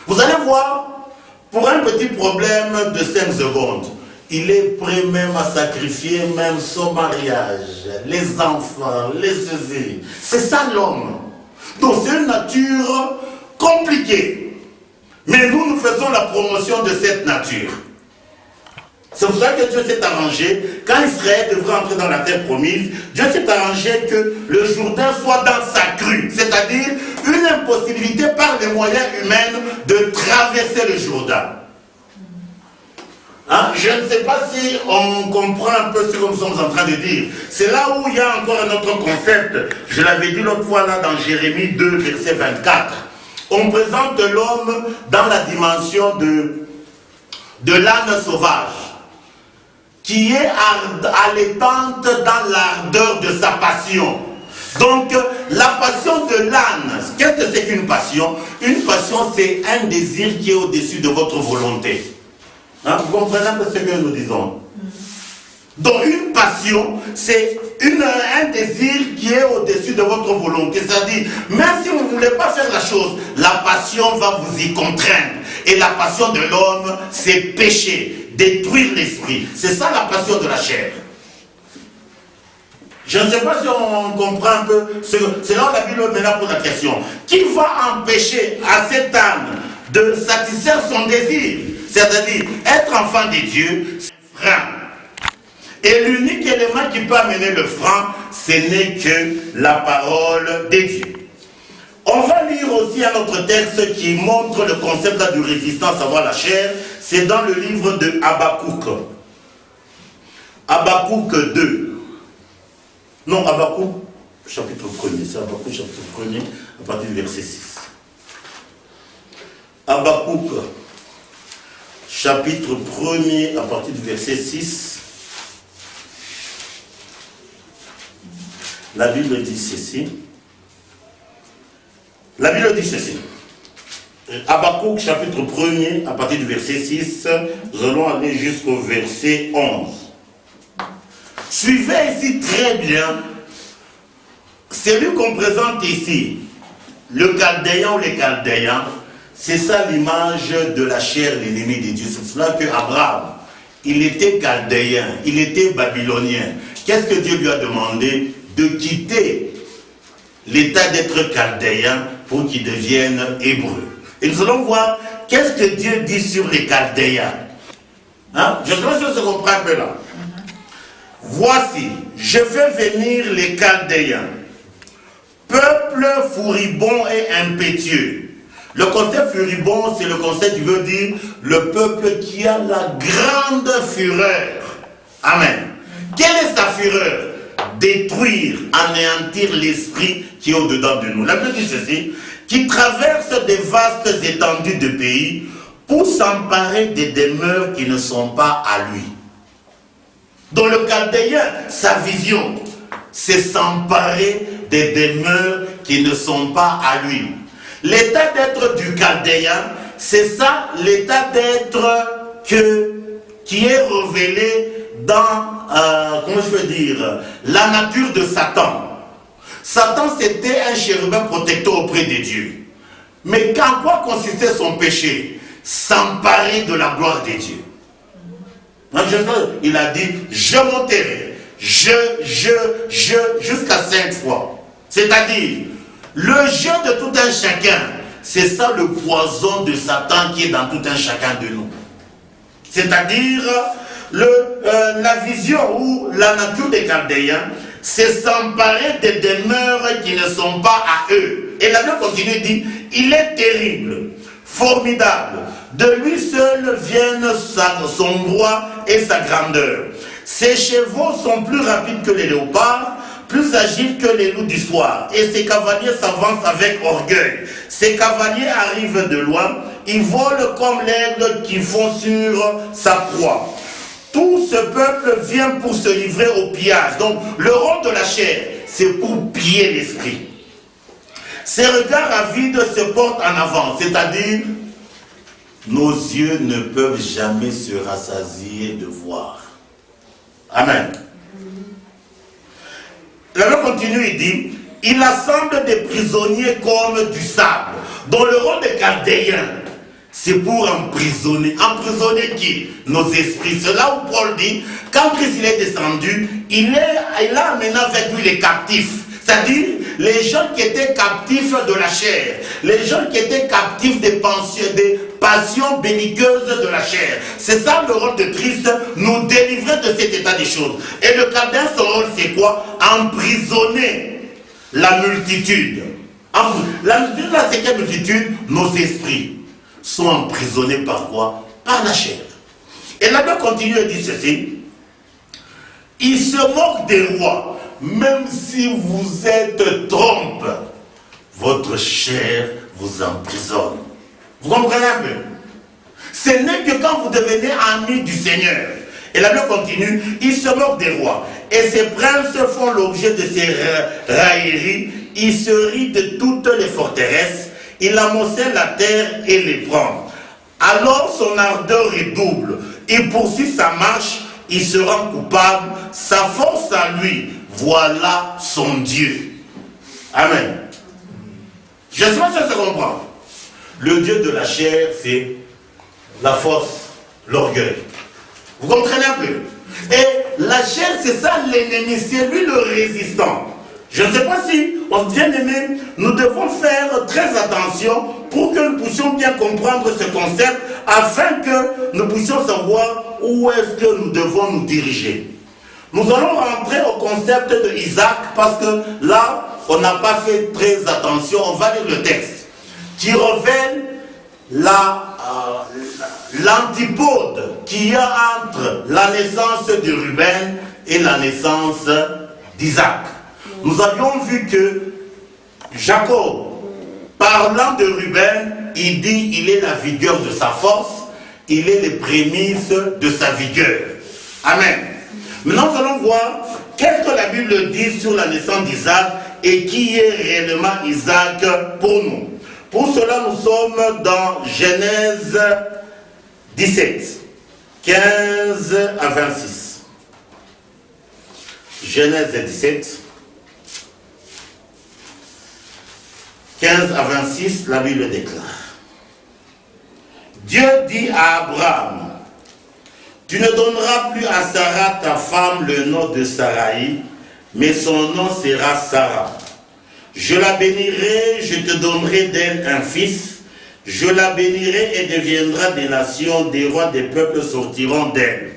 Vous allez voir, pour un petit problème de 5 secondes, il est prêt même à sacrifier même son mariage, les enfants, les ceci. C'est ça l'homme. Donc c'est une nature compliquée. Mais nous faisons la promotion de cette nature. C'est pour ça que Dieu s'est arrangé, quand Israël devrait entrer dans la terre promise, Dieu s'est arrangé que le Jourdain soit dans sa crue, c'est-à-dire une impossibilité par les moyens humains de traverser le Jourdain. Hein? Je ne sais pas si on comprend un peu ce que nous sommes en train de dire. C'est là où il y a encore un autre concept. Je l'avais dit l'autre fois là dans Jérémie 2, verset 24. On présente l'homme dans la dimension de l'âne sauvage, qui est allaitante dans l'ardeur de sa passion. Donc, la passion de l'âne, qu'est-ce que c'est qu'une passion? Une passion, c'est un désir qui est au-dessus de votre volonté. Hein, vous comprenez un peu ce que nous disons? Donc, une passion, c'est un désir qui est au-dessus de votre volonté. C'est-à-dire, même si vous ne voulez pas faire la chose, la passion va vous y contraindre. Et la passion de l'homme, c'est péché. détruire l'esprit. C'est ça la passion de la chair. Je ne sais pas si on comprend un peu. C'est là où la Bible maintenant pose la question. Qui va empêcher à cet âme de satisfaire son désir? C'est-à-dire, être enfant de Dieu, c'est un frein. Et l'unique élément qui peut amener le frein, ce n'est que la parole de Dieu. On va lire aussi un autre texte qui montre le concept de résistance, à savoir la chair. C'est dans le livre de Habakkuk. Habakkuk 2. Non, Habakkuk, chapitre 1er. C'est Habakkuk, chapitre 1er, à partir du verset 6. Habakkuk, chapitre 1er, à partir du verset 6. La Bible dit ceci. La Bible dit ceci. Habakkuk, chapitre 1er, à partir du verset 6, nous allons aller jusqu'au verset 11. Suivez ici très bien. Celui qu'on présente ici, le Chaldéen ou les Chaldéens, c'est ça l'image de la chair, l'ennemi de Dieu. C'est cela que Abraham, il était Chaldéen, il était babylonien. Qu'est-ce que Dieu lui a demandé? De quitter l'état d'être Chaldéen pour qu'il devienne hébreu. Et nous allons voir qu'est-ce que Dieu dit sur les Chaldéens. Hein? Je sais pas si on se comprend un peu là. Voici, je fais venir les Chaldéens, peuple furibond et impétueux. Le concept furibond, c'est le concept qui veut dire le peuple qui a la grande fureur. Amen. Quelle est sa fureur? Détruire, anéantir l'esprit qui est au-dedans de nous. La Bible dit ceci, qui traverse des vastes étendues de pays pour s'emparer des demeures qui ne sont pas à lui. Dans le Chaldéen, sa vision, c'est s'emparer des demeures qui ne sont pas à lui. L'état d'être du Chaldéen, c'est ça l'état d'être qui est révélé dans, comment je peux dire, la nature de Satan. Satan, c'était un chérubin protecteur auprès de Dieu. Mais en quoi consistait son péché? S'emparer de la gloire de Dieu. Il a dit, je monterai, jusqu'à 5 fois. C'est-à-dire, le jeu de tout un chacun, c'est ça le poison de Satan qui est dans tout un chacun de nous. C'est-à-dire, la vision ou la nature des Chaldéens, c'est s'emparer des demeures qui ne sont pas à eux. Et la Bible continue et dit, il est terrible, formidable. De lui seul viennent son droit et sa grandeur. Ses chevaux sont plus rapides que les léopards, plus agiles que les loups du soir. Et ses cavaliers s'avancent avec orgueil. Ses cavaliers arrivent de loin. Ils volent comme l'aigle qui fond sur sa proie. Tout ce peuple vient pour se livrer au pillage. Donc, le rôle de la chair, c'est pour piller l'esprit. Ses regards avides se portent en avant, c'est-à-dire, nos yeux ne peuvent jamais se rassasier de voir. Amen. La Bible continue et dit, il assemble des prisonniers comme du sable. Dans le rôle des Chaldéens, c'est pour emprisonner. Emprisonner qui? Nos esprits. C'est là où Paul dit, quand Christ il est descendu, il a amené avec lui les captifs. C'est-à-dire les gens qui étaient captifs de la chair, les gens qui étaient captifs des passions belliqueuses de la chair. C'est ça le rôle de Christ, nous délivrer de cet état des choses. Et le Chaldéen, son rôle c'est quoi? Emprisonner la multitude. La multitude, là c'est quelle multitude? Nos esprits sont emprisonnés par quoi? Par la chair. Et la Bible continue et dit ceci, il se moque des rois. Même si vous êtes trompe, votre chair vous emprisonne. Vous comprenez un peu? Ce n'est que quand vous devenez ami du Seigneur. Et la Bible continue, il se moque des rois. Et ces princes font l'objet de ces railleries. Il se rit de toutes les forteresses. Il amoncelle la terre et les prend. Alors son ardeur redouble. Il poursuit sa marche. Il se rend coupable. Sa force à lui. Voilà son Dieu. Amen. Je ne sais pas si ça se comprend. Le Dieu de la chair, c'est la force, l'orgueil. Vous comprenez un peu? Et la chair, c'est ça l'ennemi, c'est lui le résistant. Je ne sais pas si, bien aimé, nous devons faire très attention pour que nous puissions bien comprendre ce concept afin que nous puissions savoir où est-ce que nous devons nous diriger. Nous allons rentrer au concept de Isaac parce que là, on n'a pas fait très attention. On va lire le texte qui révèle l'antipode qu'il y a entre la naissance de Ruben et la naissance d'Isaac. Nous avions vu que Jacob, parlant de Ruben, il dit il est la vigueur de sa force, il est les prémices de sa vigueur. Amen. Maintenant, nous allons voir qu'est-ce que la Bible dit sur la naissance d'Isaac et qui est réellement Isaac pour nous. Pour cela, nous sommes dans Genèse 17, 15 à 26. Genèse 17, 15 à 26, la Bible déclare. Dieu dit à Abraham, tu ne donneras plus à Sarah ta femme le nom de Sarai, mais son nom sera Sarah. Je la bénirai, je te donnerai d'elle un fils. Je la bénirai et deviendra des nations, des rois, des peuples sortiront d'elle.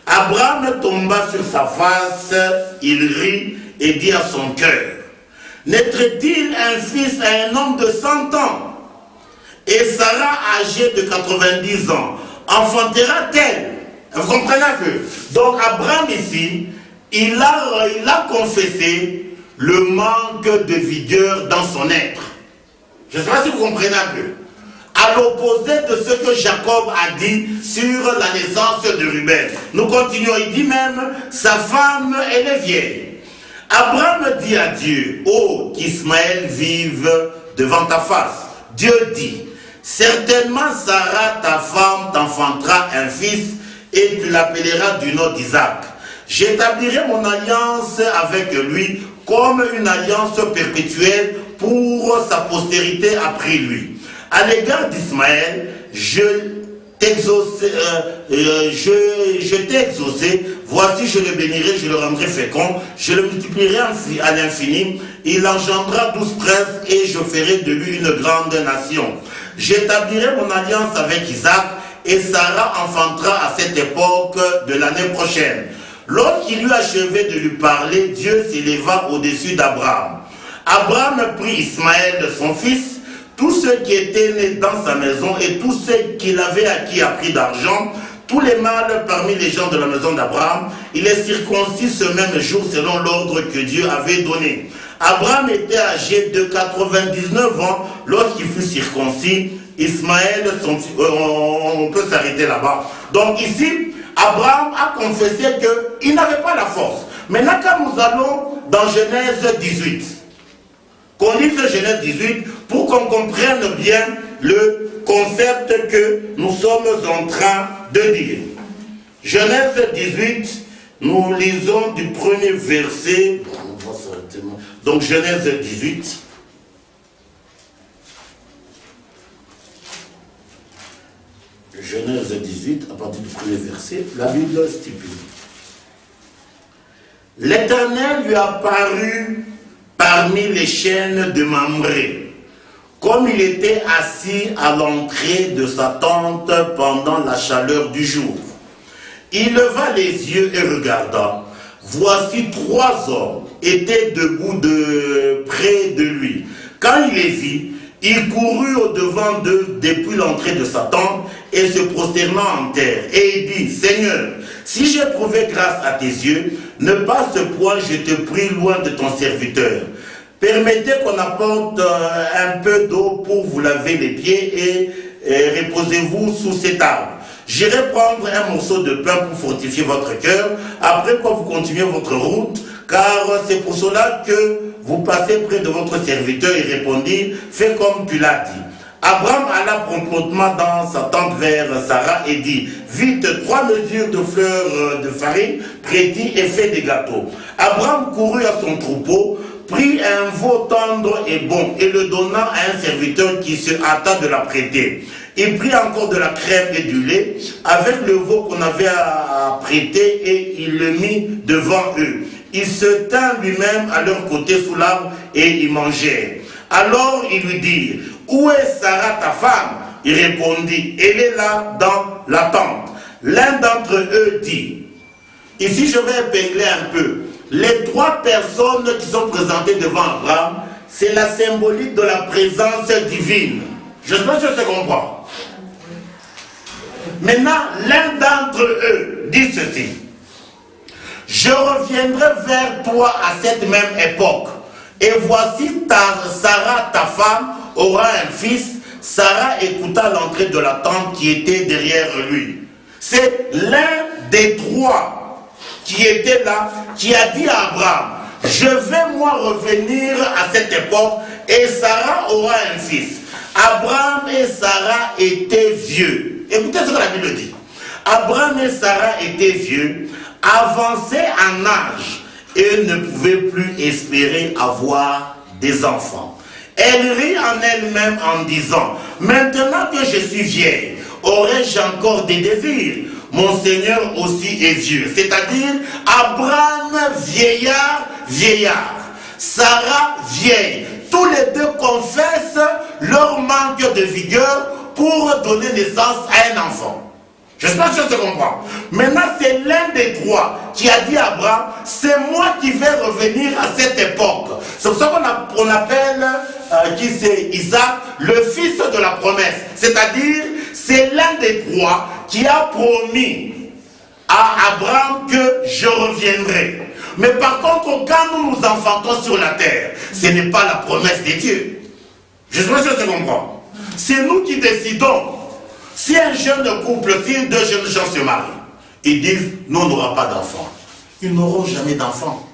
Abraham tomba sur sa face, il rit et dit à son cœur, naîtrait-il un fils à un homme de 100 ans? Et Sarah, âgée de 90 ans, enfantera-t-elle? Vous comprenez un peu? Donc Abraham ici, il a confessé le manque de vigueur dans son être. Je ne sais pas si vous comprenez un peu. À l'opposé de ce que Jacob a dit sur la naissance de Ruben. Nous continuons, il dit même, sa femme, elle est vieille. Abraham dit à Dieu, oh, qu'Ismaël vive devant ta face. Dieu dit, certainement Sarah, ta femme, t'enfantera un fils et tu l'appelleras du nom d'Isaac. J'établirai mon alliance avec lui comme une alliance perpétuelle pour sa postérité après lui. À l'égard d'Ismaël, je t'ai exaucé, voici je le bénirai, je le rendrai fécond, je le multiplierai à l'infini, il engendra 12 princes et je ferai de lui une grande nation. J'établirai mon alliance avec Isaac et Sarah enfantera à cette époque de l'année prochaine. Lorsqu'il eut achevé de lui parler, Dieu s'éleva au-dessus d'Abraham. Abraham prit Ismaël, son fils, tous ceux qui étaient nés dans sa maison et tous ceux qu'il avait acquis à prix d'argent, tous les mâles parmi les gens de la maison d'Abraham, il les circoncis ce même jour selon l'ordre que Dieu avait donné. Abraham était âgé de 99 ans lorsqu'il fut circoncis. Ismaël, on peut s'arrêter là-bas. Donc ici, Abraham a confessé qu'il n'avait pas la force. Maintenant, quand nous allons dans Genèse 18, qu'on lise Genèse 18 pour qu'on comprenne bien le concept que nous sommes en train de dire. Genèse 18, nous lisons du premier verset. Donc Genèse 18. Genèse 18, à partir du premier verset, la Bible stipule. L'Éternel lui apparut parmi les chênes de Mamré, comme il était assis à l'entrée de sa tente pendant la chaleur du jour. Il leva les yeux et regarda. Voici 3 hommes étaient debout près de lui. Quand il les vit, il courut au-devant d'eux depuis l'entrée de sa tente et se prosterna en terre. Et il dit, Seigneur, si j'ai trouvé grâce à tes yeux, ne passe point, je te prie, loin de ton serviteur. Permettez qu'on apporte un peu d'eau pour vous laver les pieds et reposez-vous sous cet arbre. J'irai prendre un morceau de pain pour fortifier votre cœur, après quoi vous continuez votre route, car c'est pour cela que vous passez près de votre serviteur et répondit, fais comme tu l'as dit. Abraham alla promptement dans sa tente vers Sarah et dit, vite 3 mesures de fleurs de farine, prêtis et fais des gâteaux. Abraham courut à son troupeau, prit un veau tendre et bon et le donna à un serviteur qui se hâta de la prêter. Il prit encore de la crème et du lait avec le veau qu'on avait apprêté et il le mit devant eux. Il se tint lui-même à leur côté sous l'arbre et ils mangèrent. Alors il lui dit, où est Sarah ta femme? Il répondit, elle est là dans la tente. L'un d'entre eux dit, ici je vais épingler un peu, les 3 personnes qui sont présentées devant Abraham, c'est la symbolique de la présence divine. J'espère que je comprends. Maintenant, l'un d'entre eux dit ceci. Je reviendrai vers toi à cette même époque. Et voici Sarah, ta femme, aura un fils. Sarah écouta l'entrée de la tente qui était derrière lui. C'est l'un des 3 qui était là, qui a dit à Abraham, je vais moi revenir à cette époque et Sarah aura un fils. Abraham et Sarah étaient vieux. Écoutez ce que la Bible dit. Abraham et Sarah étaient vieux, avancés en âge et ne pouvaient plus espérer avoir des enfants. Elle rit en elle-même en disant, maintenant que je suis vieille, aurais-je encore des désirs? Mon Seigneur aussi est vieux. C'est-à-dire, Abraham vieillard, Sarah vieille. Tous les deux confessent leur manque de vigueur pour donner naissance à un enfant. J'espère que je comprends. Maintenant, c'est l'un des 3 qui a dit à Abraham, c'est moi qui vais revenir à cette époque. C'est pour ça qu'on appelle qui c'est Isaac, le fils de la promesse. C'est-à-dire, c'est l'un des 3 qui a promis à Abraham que je reviendrai. Mais par contre, quand nous nous enfantons sur la terre, ce n'est pas la promesse de Dieu. J'espère que je comprends. C'est nous qui décidons. Si un jeune couple, si 2 jeunes gens se marient, ils disent, nous on n'aura pas d'enfants. Ils n'auront jamais d'enfants.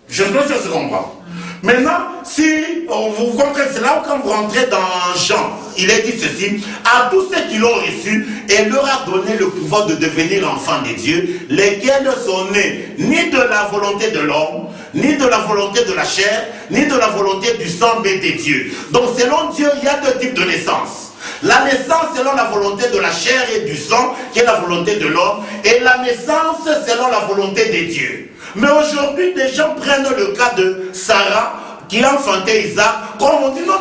Je pense que je comprends. Maintenant, si vous comprenez, c'est là où quand vous rentrez dans Jean, il est dit ceci, à tous ceux qui l'ont reçu, elle leur a donné le pouvoir de devenir enfants de Dieu, lesquels sont nés ni de la volonté de l'homme, ni de la volonté de la chair, ni de la volonté du sang, mais de Dieu. Donc selon Dieu, il y a 2 types de naissance. La naissance selon la volonté de la chair et du sang, qui est la volonté de l'homme, et la naissance selon la volonté de Dieu. Mais aujourd'hui, des gens prennent le cas de Sarah, qui a enfanté Isaac, comme on dit, non,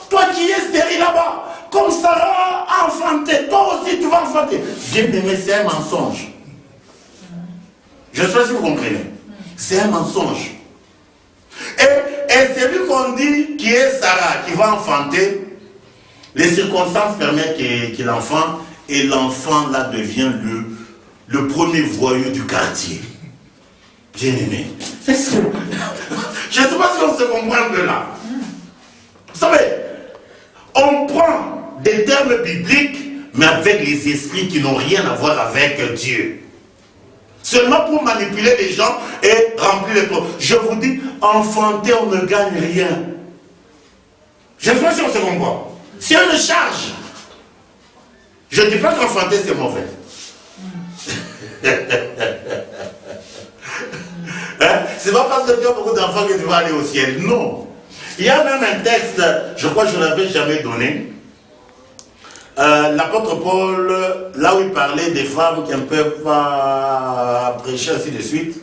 toi qui es stérile là-bas, comme Sarah a enfanté, toi aussi tu vas enfanter. Bien aimé, c'est un mensonge. Je sais pas si vous comprenez. C'est un mensonge. Et celui qu'on dit qui est Sarah, qui va enfanter, les circonstances permettent qu'il enfante, et l'enfant là devient le premier voyou du quartier. Bien aimé. Je ne sais pas si on se comprend un peu là. Vous savez, on prend des termes bibliques, mais avec les esprits qui n'ont rien à voir avec Dieu. Seulement pour manipuler les gens et remplir les trous. Je vous dis, enfanter, on ne gagne rien. Je ne sais pas si on se comprend. C'est une charge. Je ne dis pas qu'enfanter c'est mauvais. C'est pas parce que tu as beaucoup d'enfants que tu vas aller au ciel. Non. Il y a même un texte, je crois que je ne l'avais jamais donné. L'apôtre Paul, là où il parlait des femmes qui ne peuvent pas prêcher, ainsi de suite.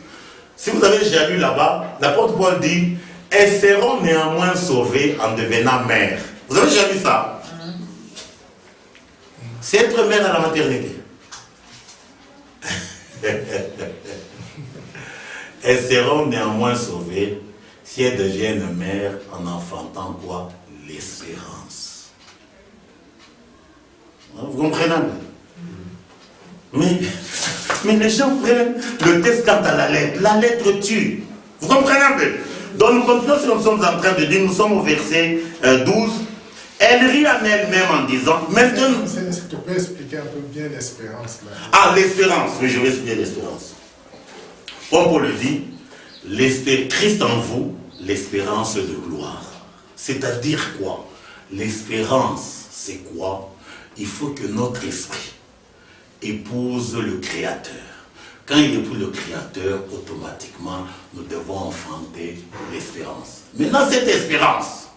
Si vous avez déjà lu là-bas, l'apôtre Paul dit, elles seront néanmoins sauvées en devenant mères. Vous avez déjà vu ça? C'est être mère à la maternité. Elles seront néanmoins sauvées si elles deviennent mères en enfantant quoi? L'espérance. Vous comprenez? Mais les gens prennent le test quant à la lettre. La lettre tue. Vous comprenez un peu? Donc nous continuons ce que nous sommes en train de dire. Nous sommes au verset 12. Elle rit en elle-même en disant, maintenant... Est-ce que tu peux expliquer un peu bien l'espérance là? Ah, l'espérance. Oui, je vais expliquer l'espérance. Comme Paul le dit, Christ en vous, l'espérance de gloire. C'est-à-dire quoi? L'espérance, c'est quoi? Il faut que notre esprit épouse le Créateur. Quand il épouse le Créateur, automatiquement, nous devons enfanter l'espérance. Maintenant, cette espérance,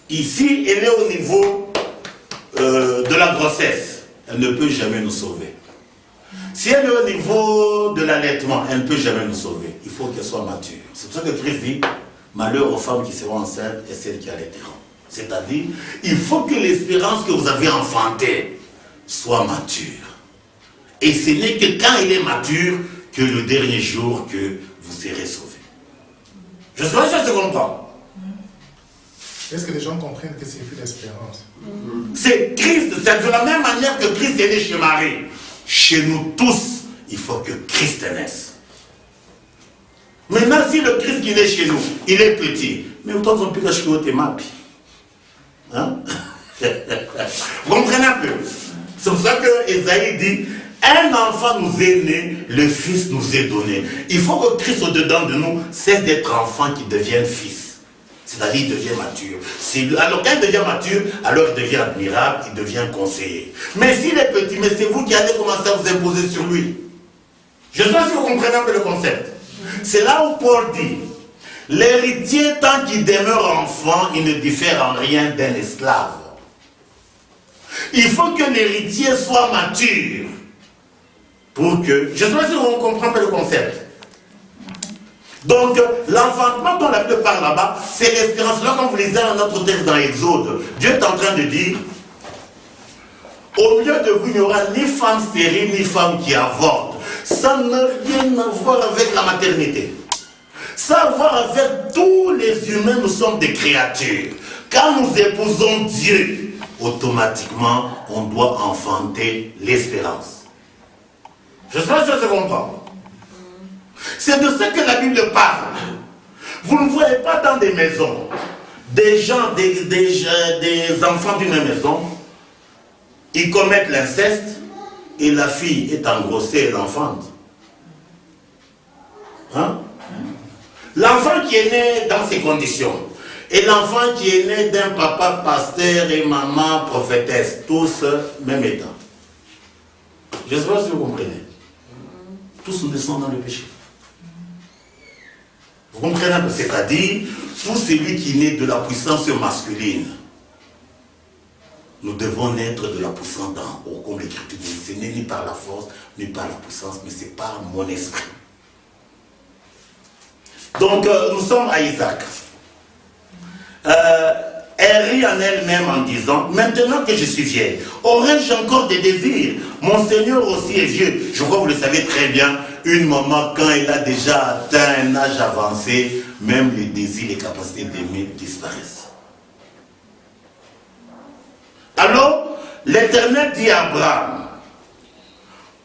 ici, elle est au niveau de la grossesse, elle ne peut jamais nous sauver. Si elle est au niveau de l'allaitement, elle ne peut jamais nous sauver. Il faut qu'elle soit mature. C'est pour ça que Christ dit, malheur aux femmes qui seront enceintes et celles qui allaiteront. C'est-à-dire, il faut que l'espérance que vous avez enfantée soit mature. Et ce n'est que quand il est mature que le dernier jour que vous serez sauvés. Je sais pas si je comprends. Est-ce que les gens comprennent que c'est l'espérance? C'est Christ, c'est de la même manière que Christ est né chez Marie. Chez nous tous, il faut que Christ naisse. Maintenant, si le Christ qui naît chez nous, il est petit, mais autant qu'on peut acheter au thémapi. Hein? Vous comprenez un peu? C'est pour ça que Esaïe dit, un enfant nous est né, le fils nous est donné. Il faut que Christ au-dedans de nous cesse d'être enfant qui devienne fils. C'est-à-dire, il devient mature. Alors, quand il devient mature, alors il devient admirable, il devient conseiller. Mais s'il est petit, mais c'est vous qui allez commencer à vous imposer sur lui. Je ne sais pas si vous comprenez un peu le concept. C'est là où Paul dit, l'héritier, tant qu'il demeure enfant, il ne diffère en rien d'un esclave. Il faut que l'héritier soit mature pour que... Je ne sais pas si on comprend un peu le concept. Donc, l'enfantement dont la Bible parle là-bas, c'est l'espérance. Là, quand vous lisez un autre texte dans Exode, Dieu est en train de dire, au milieu de vous, il n'y aura ni femme stérile, ni femme qui avorte. Ça n'a rien à voir avec la maternité. Ça a à voir avec tous les humains, nous sommes des créatures. Quand nous épousons Dieu, automatiquement, on doit enfanter l'espérance. Je sais pas si je comprends. C'est de ce que la Bible parle. Vous ne voyez pas dans des maisons des gens, des enfants d'une maison, ils commettent l'inceste et la fille est engrossée et l'enfante. Hein? L'enfant qui est né dans ces conditions et l'enfant qui est né d'un papa pasteur et maman prophétesse, tous même état. Je ne sais pas si vous comprenez. Tous nous descendons dans le péché. Vous comprenez? C'est-à-dire, tout celui qui naît de la puissance masculine, nous devons naître de la puissance d'en haut, comme l'Écriture dit. Ce n'est ni par la force, ni par la puissance, mais c'est par mon esprit. Donc, nous sommes à Isaac. Elle rit en elle-même en disant, maintenant que je suis vieille, aurais-je encore des désirs? Mon Seigneur aussi est vieux. Je crois que vous le savez très bien, une maman, quand elle a déjà atteint un âge avancé, même les désirs, les capacités d'aimer disparaissent. Alors, l'Éternel dit à Abraham,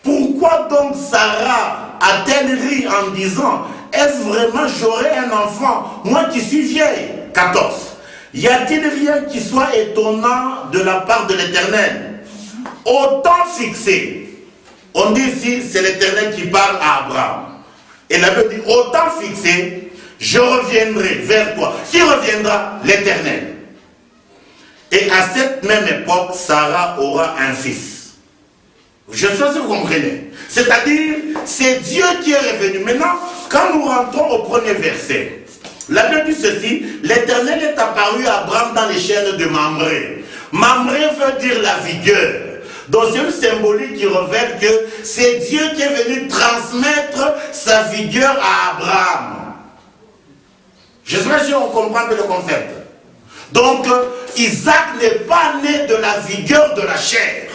pourquoi donc Sarah a-t-elle ri en disant, est-ce vraiment j'aurai un enfant, moi qui suis vieille? 14. Y a-t-il rien qui soit étonnant de la part de l'Éternel? Autant fixé. On dit ici, c'est l'Éternel qui parle à Abraham. Et la Bible dit, autant fixé, je reviendrai vers toi. Qui reviendra? L'Éternel. Et à cette même époque, Sarah aura un fils. Je sais si vous comprenez. C'est-à-dire, c'est Dieu qui est revenu. Maintenant, quand nous rentrons au premier verset, la Bible dit ceci, l'Éternel est apparu à Abraham dans les chaînes de Mamré. Mamré veut dire la vigueur. Donc c'est une symbolique qui révèle que c'est Dieu qui est venu transmettre sa vigueur à Abraham. Je ne sais pas si on comprend le concept. Donc Isaac n'est pas né de la vigueur de la chair.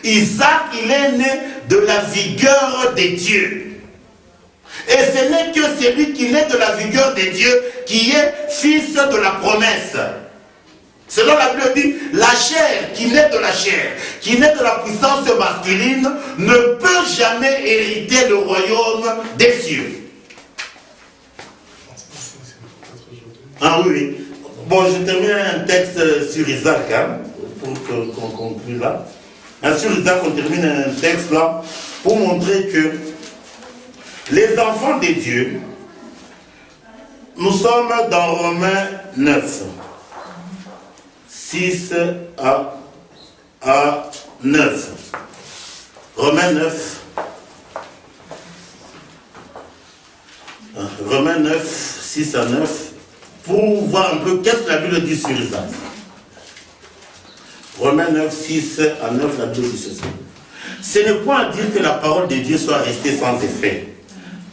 Isaac, il est né de la vigueur des dieux. Et ce n'est que celui qui naît de la vigueur des dieux qui est fils de la promesse. Selon la Bible dit, la chair qui naît de la chair, qui naît de la puissance masculine, ne peut jamais hériter le royaume des cieux. Ah oui. Bon, je termine un texte sur Isaac, hein, pour qu'on conclue là. Sur Isaac, on termine un texte là, pour montrer que les enfants des dieux, nous sommes dans Romains 9. 6 à 9. Romains 9. Romains 9, 6 à 9. Pour voir un peu qu'est-ce que la Bible dit sur Isaac. Romains 9, 6 à 9, la Bible dit ceci. Ce n'est point à dire que la parole de Dieu soit restée sans effet,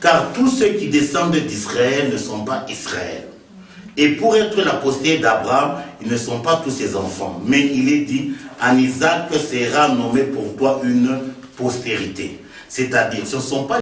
car tous ceux qui descendent d'Israël ne sont pas Israël. Et pour être la postérité d'Abraham, ils ne sont pas tous ses enfants. Mais il est dit, en Isaac sera nommé pour toi une postérité. C'est-à-dire, ce ne sont pas